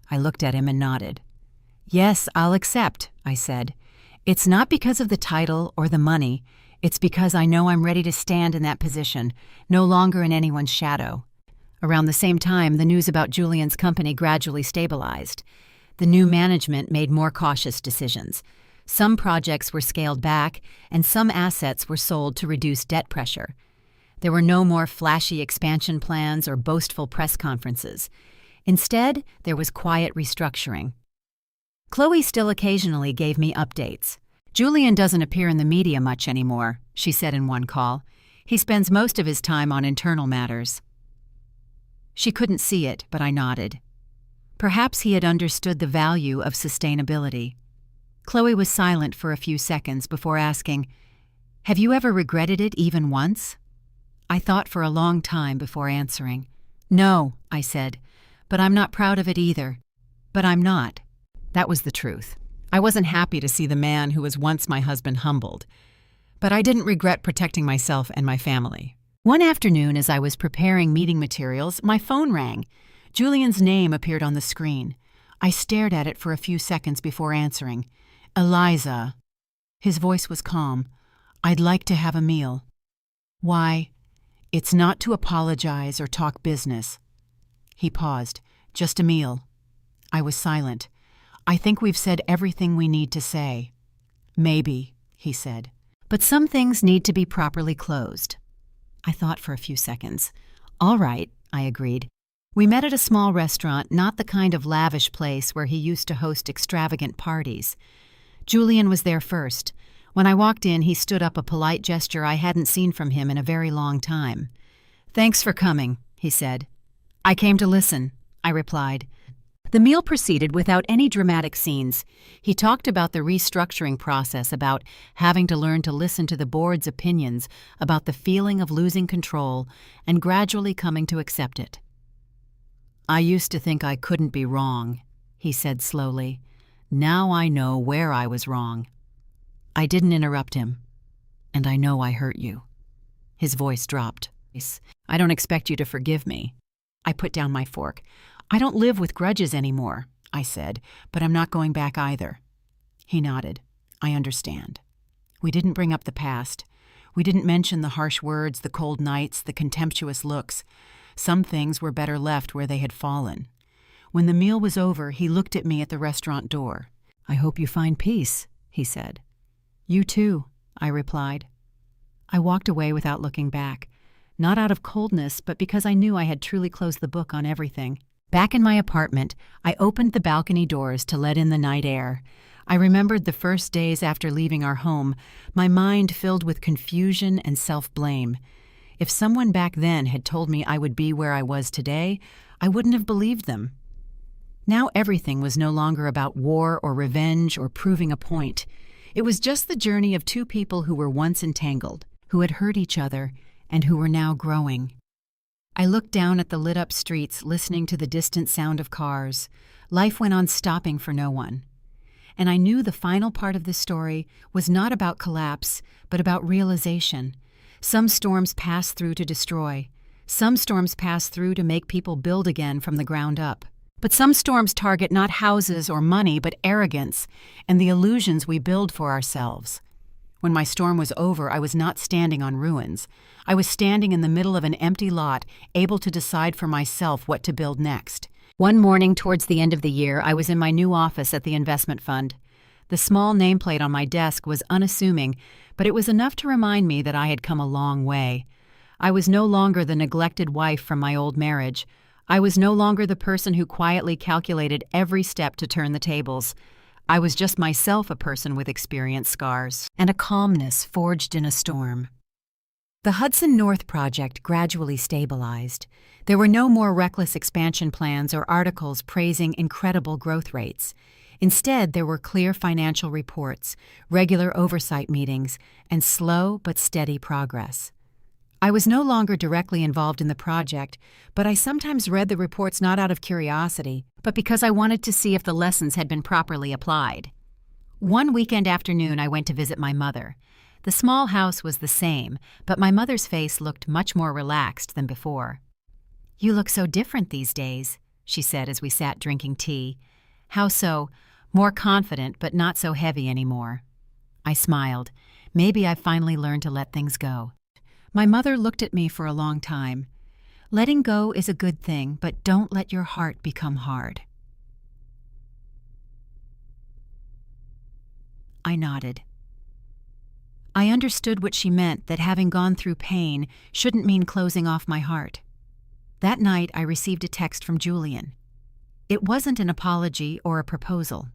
I looked at him and nodded. "Yes, I'll accept," I said. "It's not because of the title or the money. It's because I know I'm ready to stand in that position, no longer in anyone's shadow." Around the same time, the news about Julian's company gradually stabilized. The new management made more cautious decisions. Some projects were scaled back, and some assets were sold to reduce debt pressure. There were no more flashy expansion plans or boastful press conferences. Instead, there was quiet restructuring. Chloe still occasionally gave me updates. "Julian doesn't appear in the media much anymore," she said in one call. "He spends most of his time on internal matters." She couldn't see it, but I nodded. Perhaps he had understood the value of sustainability. Chloe was silent for a few seconds before asking, "Have you ever regretted it even once?" I thought for a long time before answering. "No," I said, "but I'm not proud of it either." But I'm not. That was the truth. I wasn't happy to see the man who was once my husband humbled. But I didn't regret protecting myself and my family. One afternoon, as I was preparing meeting materials, my phone rang. Julian's name appeared on the screen. I stared at it for a few seconds before answering. "Eliza." His voice was calm. "I'd like to have a meal." "Why?" "It's not to apologize or talk business." He paused. "Just a meal." I was silent. "I think we've said everything we need to say." "Maybe," he said. "But some things need to be properly closed." I thought for a few seconds. "All right," I agreed. We met at a small restaurant, not the kind of lavish place where he used to host extravagant parties. Julian was there first. When I walked in, he stood up, a polite gesture I hadn't seen from him in a very long time. "Thanks for coming," he said. "I came to listen," I replied. The meal proceeded without any dramatic scenes. He talked about the restructuring process, about having to learn to listen to the board's opinions, about the feeling of losing control, and gradually coming to accept it. "I used to think I couldn't be wrong," he said slowly. "Now I know where I was wrong." I didn't interrupt him. "And I know I hurt you." His voice dropped. "I don't expect you to forgive me." I put down my fork. "I don't live with grudges anymore," I said, "but I'm not going back either." He nodded. "I understand." We didn't bring up the past. We didn't mention the harsh words, the cold nights, the contemptuous looks. Some things were better left where they had fallen. When the meal was over, he looked at me at the restaurant door. "I hope you find peace," he said. "You too," I replied. I walked away without looking back, not out of coldness, but because I knew I had truly closed the book on everything. Back in my apartment, I opened the balcony doors to let in the night air. I remembered the first days after leaving our home, my mind filled with confusion and self-blame. If someone back then had told me I would be where I was today, I wouldn't have believed them. Now everything was no longer about war or revenge or proving a point. It was just the journey of two people who were once entangled, who had hurt each other, and who were now growing. I looked down at the lit-up streets, listening to the distant sound of cars. Life went on stopping for no one. And I knew the final part of this story was not about collapse, but about realization. Some storms pass through to destroy. Some storms pass through to make people build again from the ground up. But some storms target not houses or money, but arrogance and the illusions we build for ourselves. When my storm was over, I was not standing on ruins. I was standing in the middle of an empty lot, able to decide for myself what to build next. One morning towards the end of the year, I was in my new office at the investment fund. The small nameplate on my desk was unassuming, but it was enough to remind me that I had come a long way. I was no longer the neglected wife from my old marriage. I was no longer the person who quietly calculated every step to turn the tables. I was just myself, a person with experience, scars, and a calmness forged in a storm. The Hudson North project gradually stabilized. There were no more reckless expansion plans or articles praising incredible growth rates. Instead, there were clear financial reports, regular oversight meetings, and slow but steady progress. I was no longer directly involved in the project, but I sometimes read the reports not out of curiosity, but because I wanted to see if the lessons had been properly applied. One weekend afternoon, I went to visit my mother. The small house was the same, but my mother's face looked much more relaxed than before. "You look so different these days," she said as we sat drinking tea. "How so?" "More confident, but not so heavy anymore." I smiled. Maybe I finally learned to let things go. My mother looked at me for a long time. "Letting go is a good thing, but don't let your heart become hard." I nodded. I understood what she meant, that having gone through pain shouldn't mean closing off my heart. That night, I received a text from Julian. It wasn't an apology or a proposal.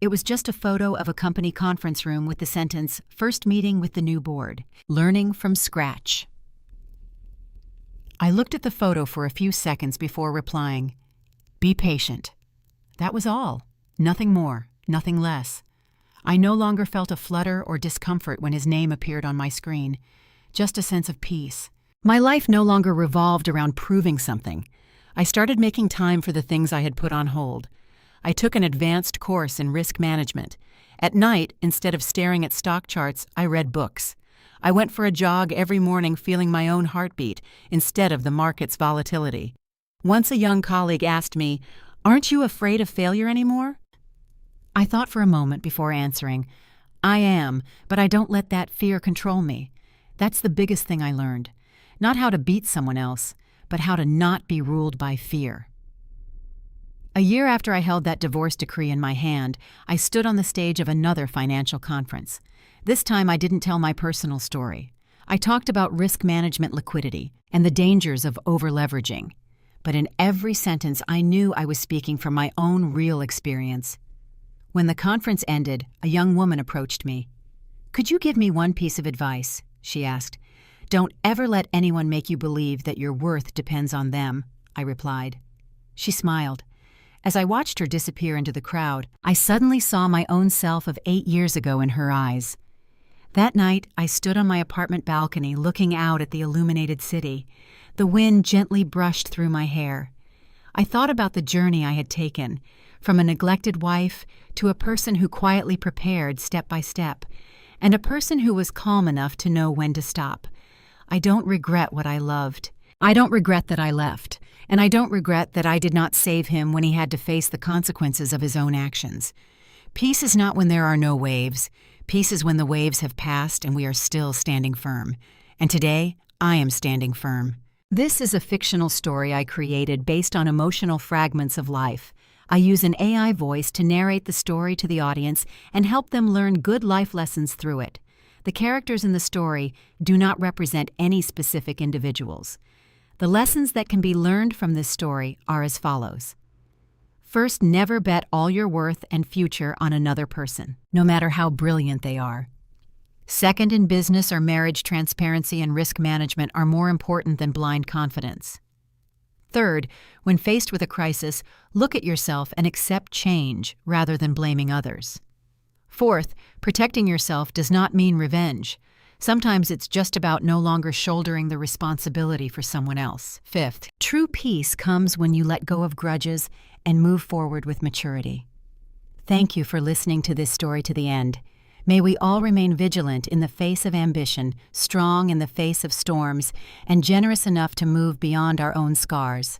It was just a photo of a company conference room with the sentence, "First meeting with the new board. Learning from scratch." I looked at the photo for a few seconds before replying, "Be patient." That was all. Nothing more, nothing less. I no longer felt a flutter or discomfort when his name appeared on my screen, just a sense of peace. My life no longer revolved around proving something. I started making time for the things I had put on hold. I took an advanced course in risk management. At night, instead of staring at stock charts, I read books. I went for a jog every morning feeling my own heartbeat instead of the market's volatility. Once a young colleague asked me, "Aren't you afraid of failure anymore?" I thought for a moment before answering, "I am, but I don't let that fear control me." That's the biggest thing I learned. Not how to beat someone else, but how to not be ruled by fear. A year after I held that divorce decree in my hand, I stood on the stage of another financial conference. This time I didn't tell my personal story. I talked about risk management liquidity and the dangers of over-leveraging. But in every sentence, I knew I was speaking from my own real experience. When the conference ended, a young woman approached me. "Could you give me one piece of advice?" she asked. "Don't ever let anyone make you believe that your worth depends on them," I replied. She smiled. As I watched her disappear into the crowd, I suddenly saw my own self of 8 years ago in her eyes. That night, I stood on my apartment balcony looking out at the illuminated city. The wind gently brushed through my hair. I thought about the journey I had taken, from a neglected wife to a person who quietly prepared step by step, and a person who was calm enough to know when to stop. I don't regret what I loved. I don't regret that I left, and I don't regret that I did not save him when he had to face the consequences of his own actions. Peace is not when there are no waves. Peace is when the waves have passed and we are still standing firm. And today, I am standing firm. This is a fictional story I created based on emotional fragments of life. I use an AI voice to narrate the story to the audience and help them learn good life lessons through it. The characters in the story do not represent any specific individuals. The lessons that can be learned from this story are as follows. First, never bet all your worth and future on another person, no matter how brilliant they are. Second, in business or marriage, transparency and risk management are more important than blind confidence. Third, when faced with a crisis, look at yourself and accept change rather than blaming others. Fourth, protecting yourself does not mean revenge. Sometimes it's just about no longer shouldering the responsibility for someone else. Fifth, true peace comes when you let go of grudges and move forward with maturity. Thank you for listening to this story to the end. May we all remain vigilant in the face of ambition, strong in the face of storms, and generous enough to move beyond our own scars.